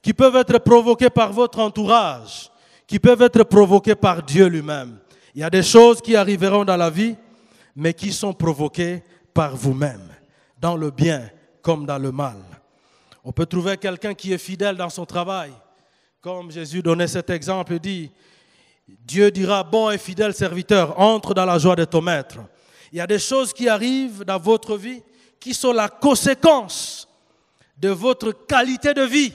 qui peuvent être provoquées par votre entourage, qui peuvent être provoquées par Dieu lui-même. Il y a des choses qui arriveront dans la vie, mais qui sont provoquées par vous-même, dans le bien comme dans le mal. On peut trouver quelqu'un qui est fidèle dans son travail. Comme Jésus donnait cet exemple, il dit, Dieu dira, bon et fidèle serviteur, entre dans la joie de ton maître. Il y a des choses qui arrivent dans votre vie qui sont la conséquence de votre qualité de vie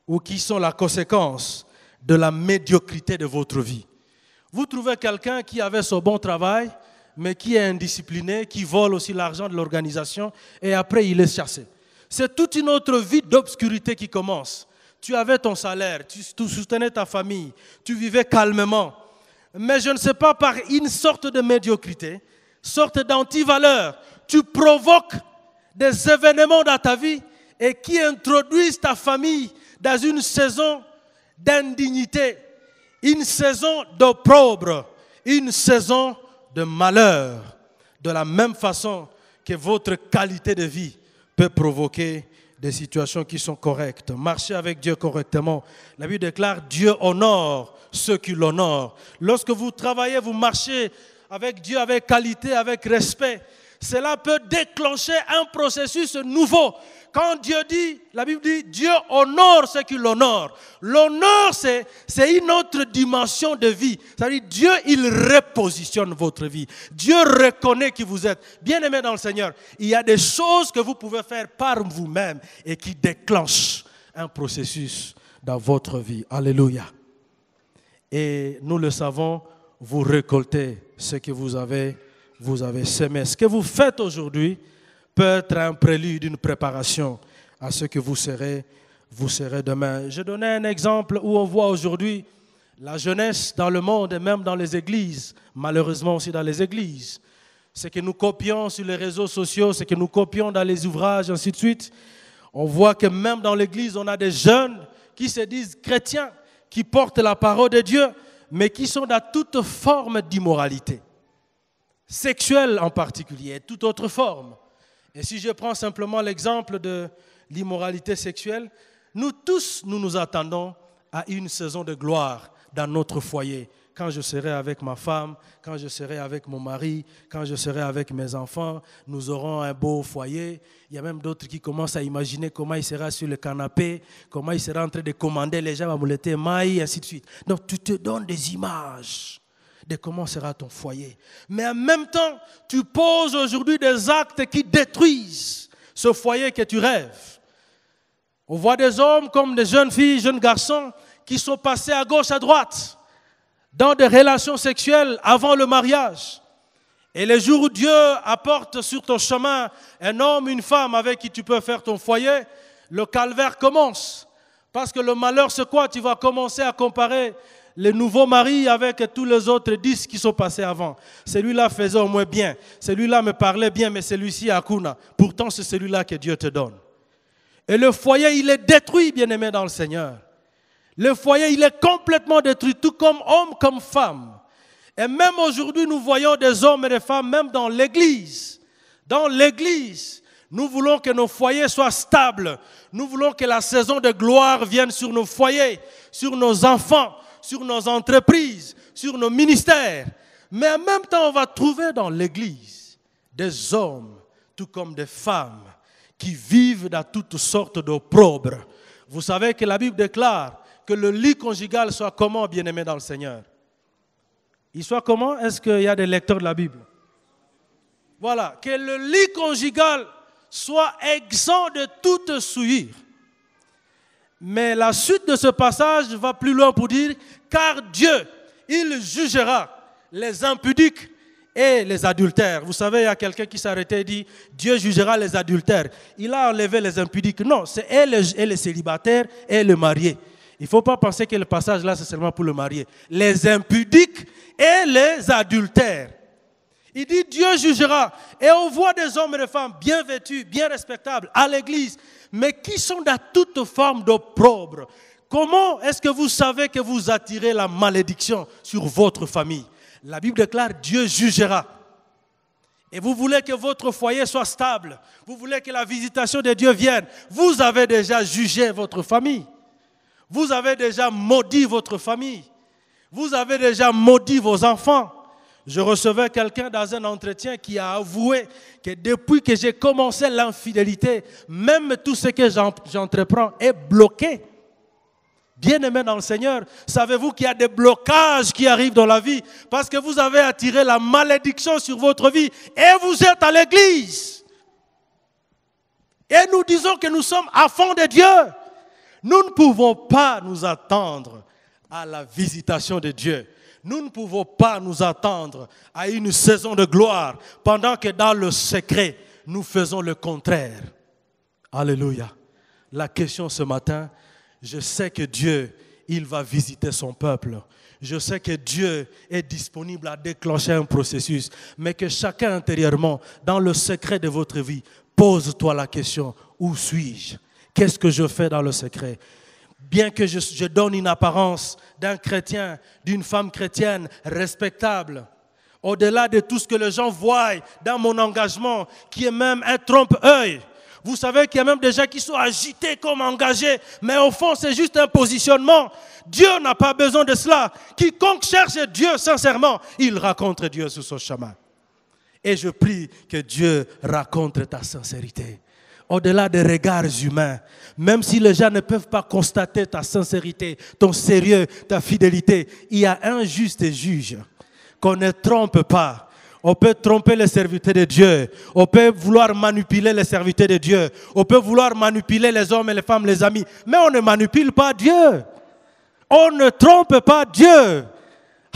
ou qui sont la conséquence de la médiocrité de votre vie. Vous trouvez quelqu'un qui avait son bon travail, mais qui est indiscipliné, qui vole aussi l'argent de l'organisation et après il est chassé. C'est toute une autre vie d'obscurité qui commence. Tu avais ton salaire, tu soutenais ta famille, tu vivais calmement. Mais je ne sais pas, par une sorte de médiocrité, sorte d'antivaleur, tu provoques des événements dans ta vie et qui introduisent ta famille dans une saison d'indignité, une saison d'opprobre, une saison de malheur. De la même façon que votre qualité de vie peut provoquer des situations qui sont correctes. Marchez avec Dieu correctement. La Bible déclare Dieu honore ceux qui l'honorent. Lorsque vous travaillez, vous marchez avec Dieu, avec qualité, avec respect. Cela peut déclencher un processus nouveau. Quand Dieu dit, la Bible dit, Dieu honore ceux qui l'honorent. L'honneur, c'est une autre dimension de vie. C'est-à-dire, Dieu, il repositionne votre vie. Dieu reconnaît qui vous êtes. Bien-aimés dans le Seigneur, il y a des choses que vous pouvez faire par vous-même et qui déclenchent un processus dans votre vie. Alléluia. Et nous le savons, vous récoltez ce que vous avez semé. Ce que vous faites aujourd'hui peut être un prélude, une préparation à ce que vous serez demain. Je donnais un exemple où on voit aujourd'hui la jeunesse dans le monde et même dans les églises, malheureusement aussi dans les églises. Ce que nous copions sur les réseaux sociaux, ce que nous copions dans les ouvrages, ainsi de suite. On voit que même dans l'église, on a des jeunes qui se disent chrétiens, qui portent la parole de Dieu, mais qui sont dans toute forme d'immoralité. Sexuelle en particulier, toute autre forme. Et si je prends simplement l'exemple de l'immoralité sexuelle, nous tous, nous attendons à une saison de gloire dans notre foyer. Quand je serai avec ma femme, quand je serai avec mon mari, quand je serai avec mes enfants, nous aurons un beau foyer. Il y a même d'autres qui commencent à imaginer comment il sera sur le canapé, comment il sera en train de commander, les gens vont me laiter maïs, et ainsi de suite. Donc tu te donnes des images de comment sera ton foyer. Mais en même temps, tu poses aujourd'hui des actes qui détruisent ce foyer que tu rêves. On voit des hommes comme des jeunes filles, jeunes garçons qui sont passés à gauche, à droite, dans des relations sexuelles avant le mariage. Et les jours où Dieu apporte sur ton chemin un homme, une femme avec qui tu peux faire ton foyer, le calvaire commence. Parce que le malheur, c'est quoi? Tu vas commencer à comparer les nouveaux maris avec tous les autres 10 qui sont passés avant. Celui-là faisait au moins bien. Celui-là me parlait bien, mais celui-ci a Akuna. Pourtant, c'est celui-là que Dieu te donne. Et le foyer, il est détruit, bien-aimé dans le Seigneur. Le foyer, il est complètement détruit, tout comme homme, comme femme. Et même aujourd'hui, nous voyons des hommes et des femmes, même dans l'église. Dans l'église, nous voulons que nos foyers soient stables. Nous voulons que la saison de gloire vienne sur nos foyers, sur nos enfants, sur nos entreprises, sur nos ministères. Mais en même temps, on va trouver dans l'église des hommes, tout comme des femmes, qui vivent dans toutes sortes d'opprobres. Vous savez que la Bible déclare que le lit conjugal soit comment, bien-aimé dans le Seigneur? Il soit comment? Est-ce qu'il y a des lecteurs de la Bible? Voilà, que le lit conjugal soit exempt de toute souillure. Mais la suite de ce passage va plus loin pour dire, car Dieu, il jugera les impudiques et les adultères. Vous savez, il y a quelqu'un qui s'arrêtait et dit, Dieu jugera les adultères. Il a enlevé les impudiques. Non, c'est les célibataires et les mariés. Il ne faut pas penser que le passage là, c'est seulement pour le marié. Les impudiques et les adultères. Il dit, Dieu jugera. Et on voit des hommes et des femmes bien vêtus, bien respectables, à l'église, mais qui sont dans toute forme d'opprobre. Comment est-ce que vous savez que vous attirez la malédiction sur votre famille? La Bible déclare, Dieu jugera. Et vous voulez que votre foyer soit stable. Vous voulez que la visitation de Dieu vienne. Vous avez déjà jugé votre famille. Vous avez déjà maudit votre famille. Vous avez déjà maudit vos enfants. Je recevais quelqu'un dans un entretien qui a avoué que depuis que j'ai commencé l'infidélité, même tout ce que j'entreprends est bloqué. Bien-aimés dans le Seigneur, savez-vous qu'il y a des blocages qui arrivent dans la vie parce que vous avez attiré la malédiction sur votre vie et vous êtes à l'église. Et nous disons que nous sommes à fond de Dieu. Nous ne pouvons pas nous attendre à la visitation de Dieu. Nous ne pouvons pas nous attendre à une saison de gloire pendant que dans le secret, nous faisons le contraire. Alléluia. La question ce matin, je sais que Dieu, il va visiter son peuple. Je sais que Dieu est disponible à déclencher un processus, mais que chacun intérieurement, dans le secret de votre vie, pose-toi la question, où suis-je? Qu'est-ce que je fais dans le secret? Bien que je donne une apparence d'un chrétien, d'une femme chrétienne respectable, au-delà de tout ce que les gens voient dans mon engagement, qui est même un trompe-œil. Vous savez qu'il y a même des gens qui sont agités comme engagés, mais au fond c'est juste un positionnement. Dieu n'a pas besoin de cela. Quiconque cherche Dieu sincèrement, il rencontre Dieu sur son chemin. Et je prie que Dieu rencontre ta sincérité. Au-delà des regards humains, même si les gens ne peuvent pas constater ta sincérité, ton sérieux, ta fidélité, il y a un juste juge qu'on ne trompe pas. On peut tromper les serviteurs de Dieu, on peut vouloir manipuler les serviteurs de Dieu, on peut vouloir manipuler les hommes et les femmes, les amis, mais on ne manipule pas Dieu. On ne trompe pas Dieu.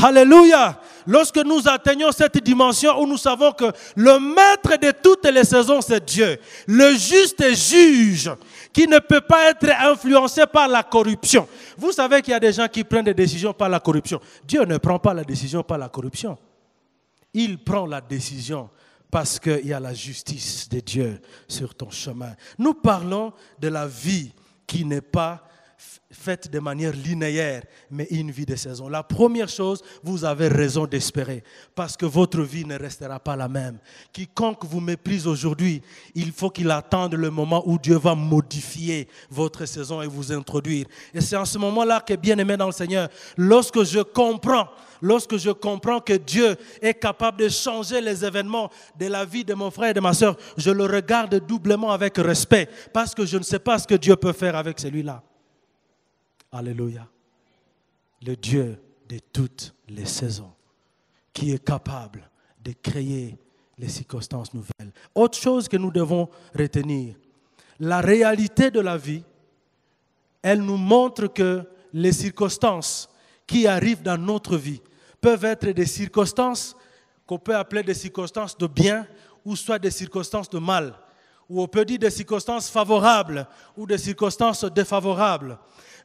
Alléluia. Lorsque nous atteignons cette dimension où nous savons que le maître de toutes les saisons, c'est Dieu. Le juste juge qui ne peut pas être influencé par la corruption. Vous savez qu'il y a des gens qui prennent des décisions par la corruption. Dieu ne prend pas la décision par la corruption. Il prend la décision parce qu'il y a la justice de Dieu sur ton chemin. Nous parlons de la vie qui n'est pas faite de manière linéaire, mais une vie de saison. La première chose, vous avez raison d'espérer, parce que votre vie ne restera pas la même. Quiconque vous méprise aujourd'hui, il faut qu'il attende le moment où Dieu va modifier votre saison et vous introduire. Et c'est en ce moment-là que, bien-aimé dans le Seigneur, lorsque je comprends que Dieu est capable de changer les événements de la vie de mon frère et de ma soeur, je le regarde doublement avec respect, parce que je ne sais pas ce que Dieu peut faire avec celui-là. Alléluia. Le Dieu de toutes les saisons, qui est capable de créer les circonstances nouvelles. Autre chose que nous devons retenir, la réalité de la vie, elle nous montre que les circonstances qui arrivent dans notre vie peuvent être des circonstances qu'on peut appeler des circonstances de bien ou soit des circonstances de mal. Ou on peut dire des circonstances favorables ou des circonstances défavorables.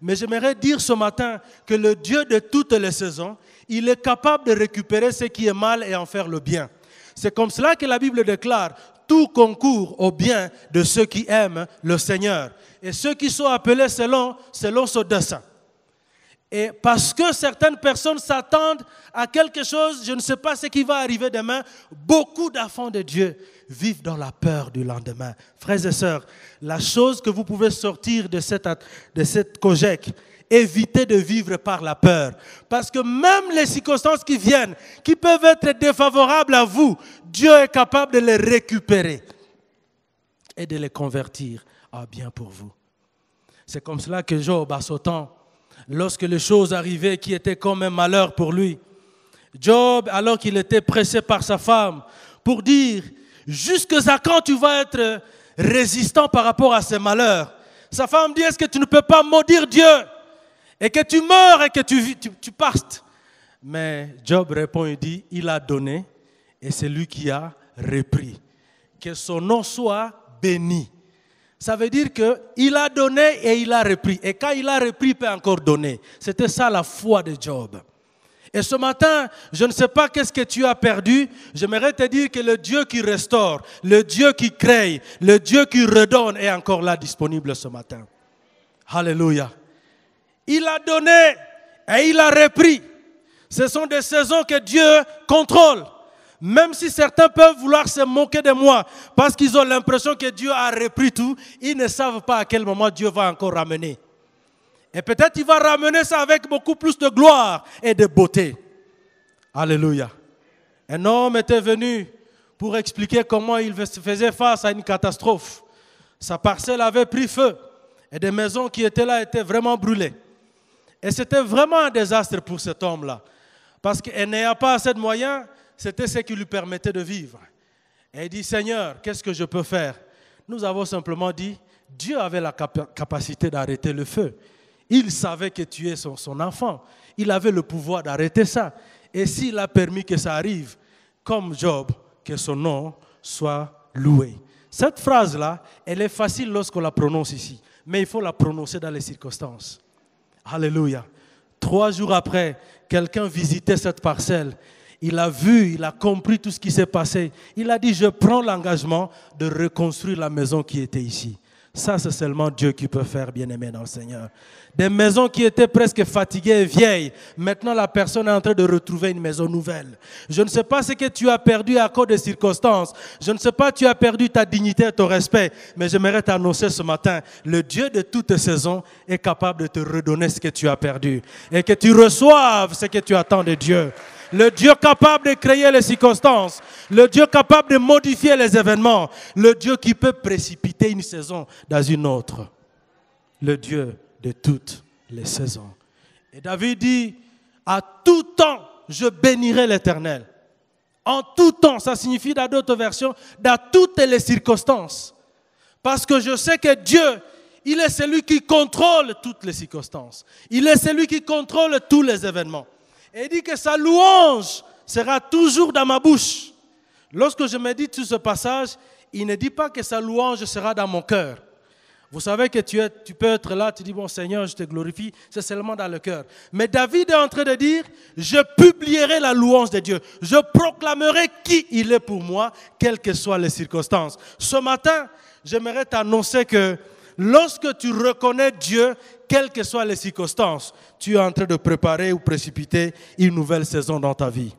Mais j'aimerais dire ce matin que le Dieu de toutes les saisons, il est capable de récupérer ce qui est mal et en faire le bien. C'est comme cela que la Bible déclare: tout concourt au bien de ceux qui aiment le Seigneur et ceux qui sont appelés selon son dessein. Et parce que certaines personnes s'attendent à quelque chose, je ne sais pas ce qui va arriver demain, beaucoup d'enfants de Dieu vivent dans la peur du lendemain. Frères et sœurs, la chose que vous pouvez sortir de cette COGEC, évitez de vivre par la peur. Parce que même les circonstances qui viennent, qui peuvent être défavorables à vous, Dieu est capable de les récupérer et de les convertir en bien pour vous. C'est comme cela que Job, à son temps, lorsque les choses arrivaient qui étaient comme un malheur pour lui, Job, alors qu'il était pressé par sa femme pour dire: jusqu'à quand tu vas être résistant par rapport à ces malheurs? Sa femme dit: est-ce que tu ne peux pas maudire Dieu et que tu meurs et que tu partes? Mais Job répond et dit: il a donné et c'est lui qui a repris. Que son nom soit béni. Ça veut dire qu'il a donné et il a repris. Et quand il a repris, il peut encore donner. C'était ça la foi de Job. Et ce matin, je ne sais pas qu'est-ce que tu as perdu. J'aimerais te dire que le Dieu qui restaure, le Dieu qui crée, le Dieu qui redonne est encore là disponible ce matin. Alléluia. Il a donné et il a repris. Ce sont des saisons que Dieu contrôle. Même si certains peuvent vouloir se moquer de moi parce qu'ils ont l'impression que Dieu a repris tout, ils ne savent pas à quel moment Dieu va encore ramener. Et peut-être il va ramener ça avec beaucoup plus de gloire et de beauté. Alléluia. Un homme était venu pour expliquer comment il faisait face à une catastrophe. Sa parcelle avait pris feu et des maisons qui étaient là étaient vraiment brûlées. Et c'était vraiment un désastre pour cet homme-là. Parce qu'il n'ayant pas assez de moyens, c'était ce qui lui permettait de vivre. Et il dit: Seigneur, qu'est-ce que je peux faire? Nous avons simplement dit: Dieu avait la capacité d'arrêter le feu. Il savait que tu es son enfant. Il avait le pouvoir d'arrêter ça. Et s'il a permis que ça arrive, comme Job, que son nom soit loué. Cette phrase-là, elle est facile lorsqu'on la prononce ici. Mais il faut la prononcer dans les circonstances. Alléluia. 3 jours après, quelqu'un visitait cette parcelle. Il a vu, il a compris tout ce qui s'est passé. Il a dit: je prends l'engagement de reconstruire la maison qui était ici. Ça, c'est seulement Dieu qui peut faire, bien-aimé dans le Seigneur. Des maisons qui étaient presque fatiguées et vieilles. Maintenant, la personne est en train de retrouver une maison nouvelle. Je ne sais pas ce que tu as perdu à cause des circonstances. Je ne sais pas, tu as perdu ta dignité et ton respect. Mais j'aimerais t'annoncer ce matin, le Dieu de toutes saisons est capable de te redonner ce que tu as perdu. Et que tu reçoives ce que tu attends de Dieu. Le Dieu capable de créer les circonstances, le Dieu capable de modifier les événements, le Dieu qui peut précipiter une saison dans une autre, le Dieu de toutes les saisons. Et David dit: à tout temps, je bénirai l'Éternel. En tout temps, ça signifie dans d'autres versions, dans toutes les circonstances. Parce que je sais que Dieu, il est celui qui contrôle toutes les circonstances. Il est celui qui contrôle tous les événements. Et il dit que sa louange sera toujours dans ma bouche. Lorsque je médite sur ce passage, il ne dit pas que sa louange sera dans mon cœur. Vous savez que tu peux être là, tu dis: bon Seigneur, je te glorifie, c'est seulement dans le cœur. Mais David est en train de dire: je publierai la louange de Dieu. Je proclamerai qui il est pour moi, quelles que soient les circonstances. Ce matin, j'aimerais t'annoncer que lorsque tu reconnais Dieu, quelles que soient les circonstances, tu es en train de préparer ou précipiter une nouvelle saison dans ta vie.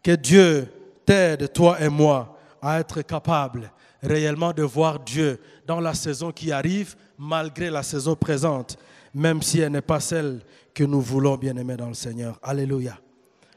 Que Dieu t'aide, toi et moi, à être capable réellement de voir Dieu dans la saison qui arrive, malgré la saison présente, même si elle n'est pas celle que nous voulons, bien-aimés dans le Seigneur. Alléluia.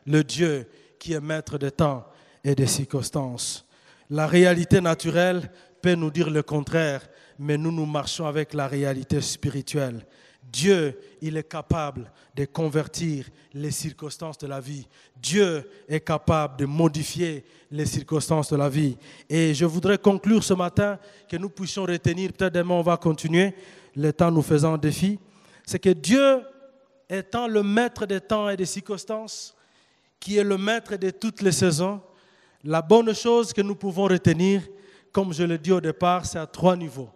Le Dieu qui est maître des temps et des circonstances. La réalité naturelle peut nous dire le contraire, mais nous marchons avec la réalité spirituelle. Dieu, il est capable de convertir les circonstances de la vie. Dieu est capable de modifier les circonstances de la vie. Et je voudrais conclure ce matin que nous puissions retenir, peut-être demain on va continuer, le temps nous faisant un défi, c'est que Dieu étant le maître des temps et des circonstances, qui est le maître de toutes les saisons, la bonne chose que nous pouvons retenir, comme je l'ai dit au départ, c'est à 3 niveaux.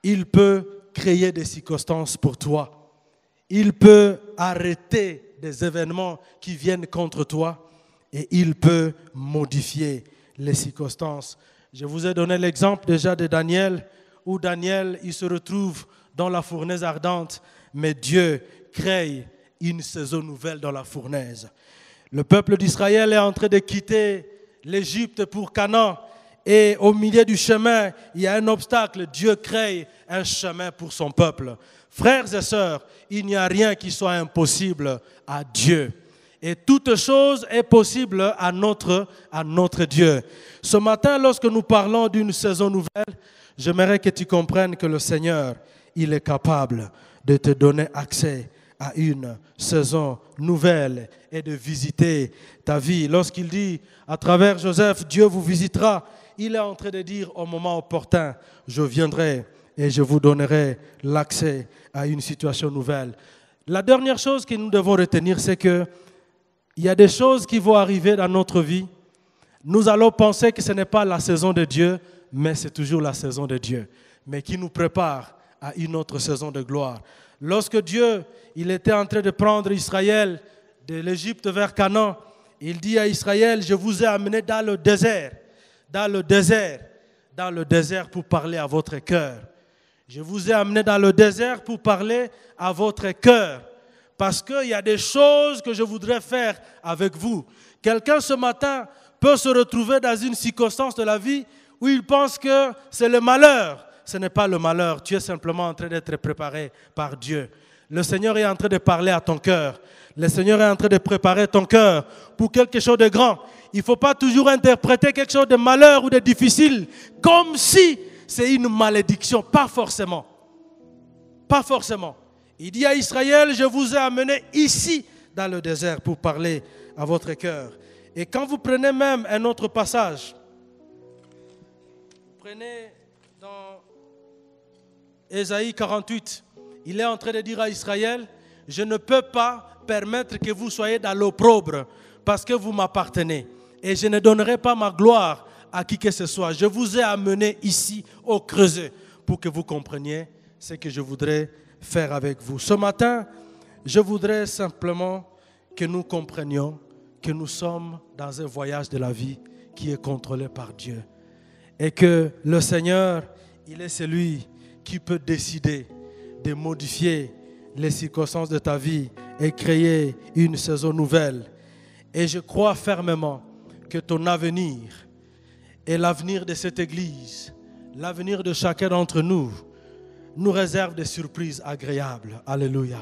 Il peut créer des circonstances pour toi. Il peut arrêter des événements qui viennent contre toi et il peut modifier les circonstances. Je vous ai donné l'exemple déjà de Daniel, où Daniel, il se retrouve dans la fournaise ardente, mais Dieu crée une saison nouvelle dans la fournaise. Le peuple d'Israël est en train de quitter l'Égypte pour Canaan. Et au milieu du chemin, il y a un obstacle. Dieu crée un chemin pour son peuple. Frères et sœurs, il n'y a rien qui soit impossible à Dieu. Et toute chose est possible à notre Dieu. Ce matin, lorsque nous parlons d'une saison nouvelle, j'aimerais que tu comprennes que le Seigneur, il est capable de te donner accès à une saison nouvelle et de visiter ta vie. Lorsqu'il dit, à travers Joseph, Dieu vous visitera, il est en train de dire au moment opportun, je viendrai et je vous donnerai l'accès à une situation nouvelle. La dernière chose que nous devons retenir, c'est qu'il y a des choses qui vont arriver dans notre vie. Nous allons penser que ce n'est pas la saison de Dieu, mais c'est toujours la saison de Dieu, mais qui nous prépare à une autre saison de gloire. Lorsque Dieu, il était en train de prendre Israël de l'Égypte vers Canaan, il dit à Israël, je vous ai amené dans le désert pour parler à votre cœur. Je vous ai amené dans le désert pour parler à votre cœur. Parce qu'il y a des choses que je voudrais faire avec vous. Quelqu'un ce matin peut se retrouver dans une circonstance de la vie où il pense que c'est le malheur. Ce n'est pas le malheur, tu es simplement en train d'être préparé par Dieu. Le Seigneur est en train de parler à ton cœur. Le Seigneur est en train de préparer ton cœur pour quelque chose de grand. Il ne faut pas toujours interpréter quelque chose de malheur ou de difficile comme si c'est une malédiction. Pas forcément. Pas forcément. Il dit à Israël, je vous ai amené ici dans le désert pour parler à votre cœur. Et quand vous prenez même un autre passage, prenez dans Ésaïe 48, il est en train de dire à Israël, je ne peux pas permettre que vous soyez dans l'opprobre parce que vous m'appartenez. Et je ne donnerai pas ma gloire à qui que ce soit. Je vous ai amené ici au creuset pour que vous compreniez ce que je voudrais faire avec vous. Ce matin, je voudrais simplement que nous comprenions que nous sommes dans un voyage de la vie qui est contrôlé par Dieu. Et que le Seigneur, il est celui qui peut décider de modifier les circonstances de ta vie et créer une saison nouvelle. Et je crois fermement que ton avenir et l'avenir de cette Église, l'avenir de chacun d'entre nous, nous réserve des surprises agréables. Alléluia.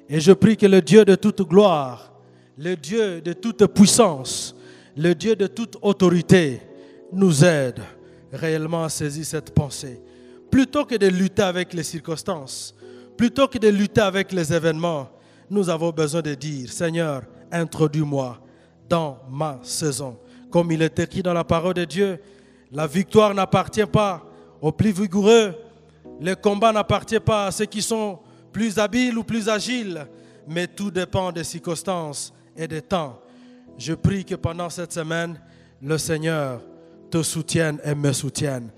Et je prie que le Dieu de toute gloire, le Dieu de toute puissance, le Dieu de toute autorité nous aide réellement à saisir cette pensée. Plutôt que de lutter avec les circonstances, plutôt que de lutter avec les événements, nous avons besoin de dire, Seigneur, introduis-moi dans ma saison. Comme il est écrit dans la parole de Dieu, la victoire n'appartient pas aux plus vigoureux, le combat n'appartient pas à ceux qui sont plus habiles ou plus agiles, mais tout dépend des circonstances et des temps. Je prie que pendant cette semaine, le Seigneur te soutienne et me soutienne.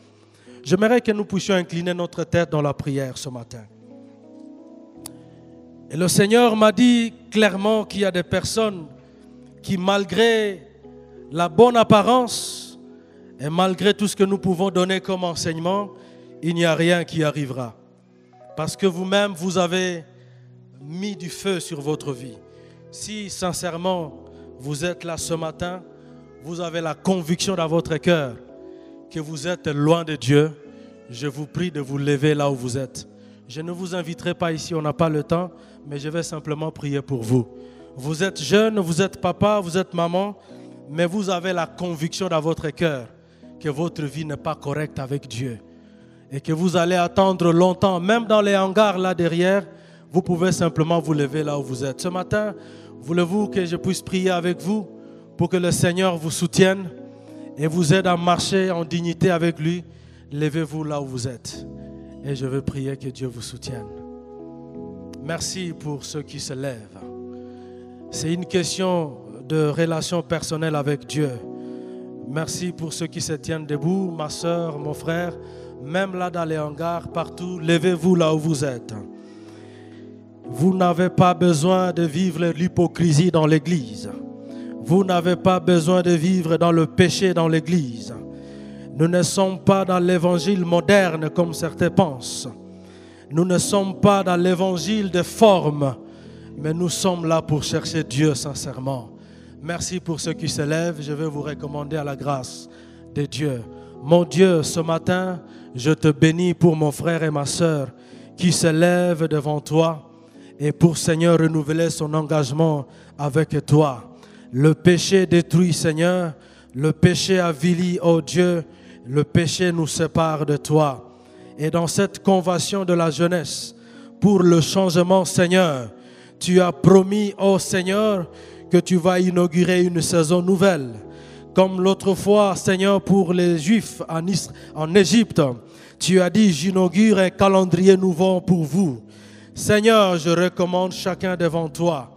J'aimerais que nous puissions incliner notre tête dans la prière ce matin. Et le Seigneur m'a dit clairement qu'il y a des personnes qui, malgré la bonne apparence et malgré tout ce que nous pouvons donner comme enseignement, il n'y a rien qui arrivera. Parce que vous-même, vous avez mis du feu sur votre vie. Si sincèrement, vous êtes là ce matin, vous avez la conviction dans votre cœur que vous êtes loin de Dieu, je vous prie de vous lever là où vous êtes. Je ne vous inviterai pas ici, on n'a pas le temps, mais je vais simplement prier pour vous. Vous êtes jeune, vous êtes papa, vous êtes maman, mais vous avez la conviction dans votre cœur que votre vie n'est pas correcte avec Dieu et que vous allez attendre longtemps, même dans les hangars là derrière, vous pouvez simplement vous lever là où vous êtes. Ce matin, voulez-vous que je puisse prier avec vous pour que le Seigneur vous soutienne et vous aide à marcher en dignité avec lui? Levez-vous là où vous êtes et je veux prier que Dieu vous soutienne. Merci pour ceux qui se lèvent. C'est une question de relation personnelle avec Dieu. Merci pour ceux qui se tiennent debout, ma soeur, mon frère, même là dans les hangars, partout, levez-vous là où vous êtes. Vous n'avez pas besoin de vivre l'hypocrisie dans l'église. Vous n'avez pas besoin de vivre dans le péché dans l'église. Nous ne sommes pas dans l'évangile moderne comme certains pensent. Nous ne sommes pas dans l'évangile de forme, mais nous sommes là pour chercher Dieu sincèrement. Merci pour ceux qui se lèvent. Je vais vous recommander à la grâce de Dieu. Mon Dieu, ce matin, je te bénis pour mon frère et ma sœur qui se lèvent devant toi et pour, Seigneur, renouveler son engagement avec toi. Le péché détruit, Seigneur. Le péché avilit, oh Dieu. Le péché nous sépare de toi. Et dans cette convention de la jeunesse, pour le changement, Seigneur, tu as promis, oh Seigneur, que tu vas inaugurer une saison nouvelle. Comme l'autre fois, Seigneur, pour les Juifs en Égypte, tu as dit, j'inaugure un calendrier nouveau pour vous. Seigneur, je recommande chacun devant toi,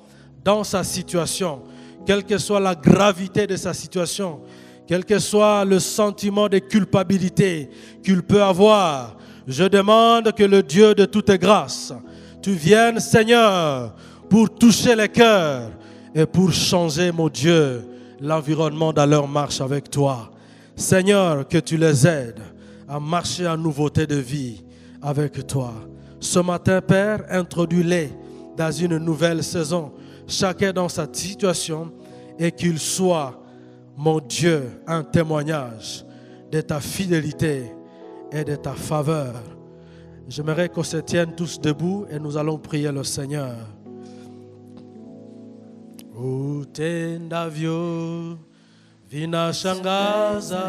dans sa situation, quelle que soit la gravité de sa situation, quel que soit le sentiment de culpabilité qu'il peut avoir, je demande que le Dieu de toute grâce, tu viennes, Seigneur, pour toucher les cœurs et pour changer, mon Dieu, l'environnement dans leur marche avec toi. Seigneur, que tu les aides à marcher en nouveauté de vie avec toi. Ce matin, Père, introduis-les dans une nouvelle saison, chacun dans sa situation, et qu'il soit, mon Dieu, un témoignage de ta fidélité et de ta faveur. J'aimerais qu'on se tienne tous debout et nous allons prier le Seigneur. Utendavyo vinashangaza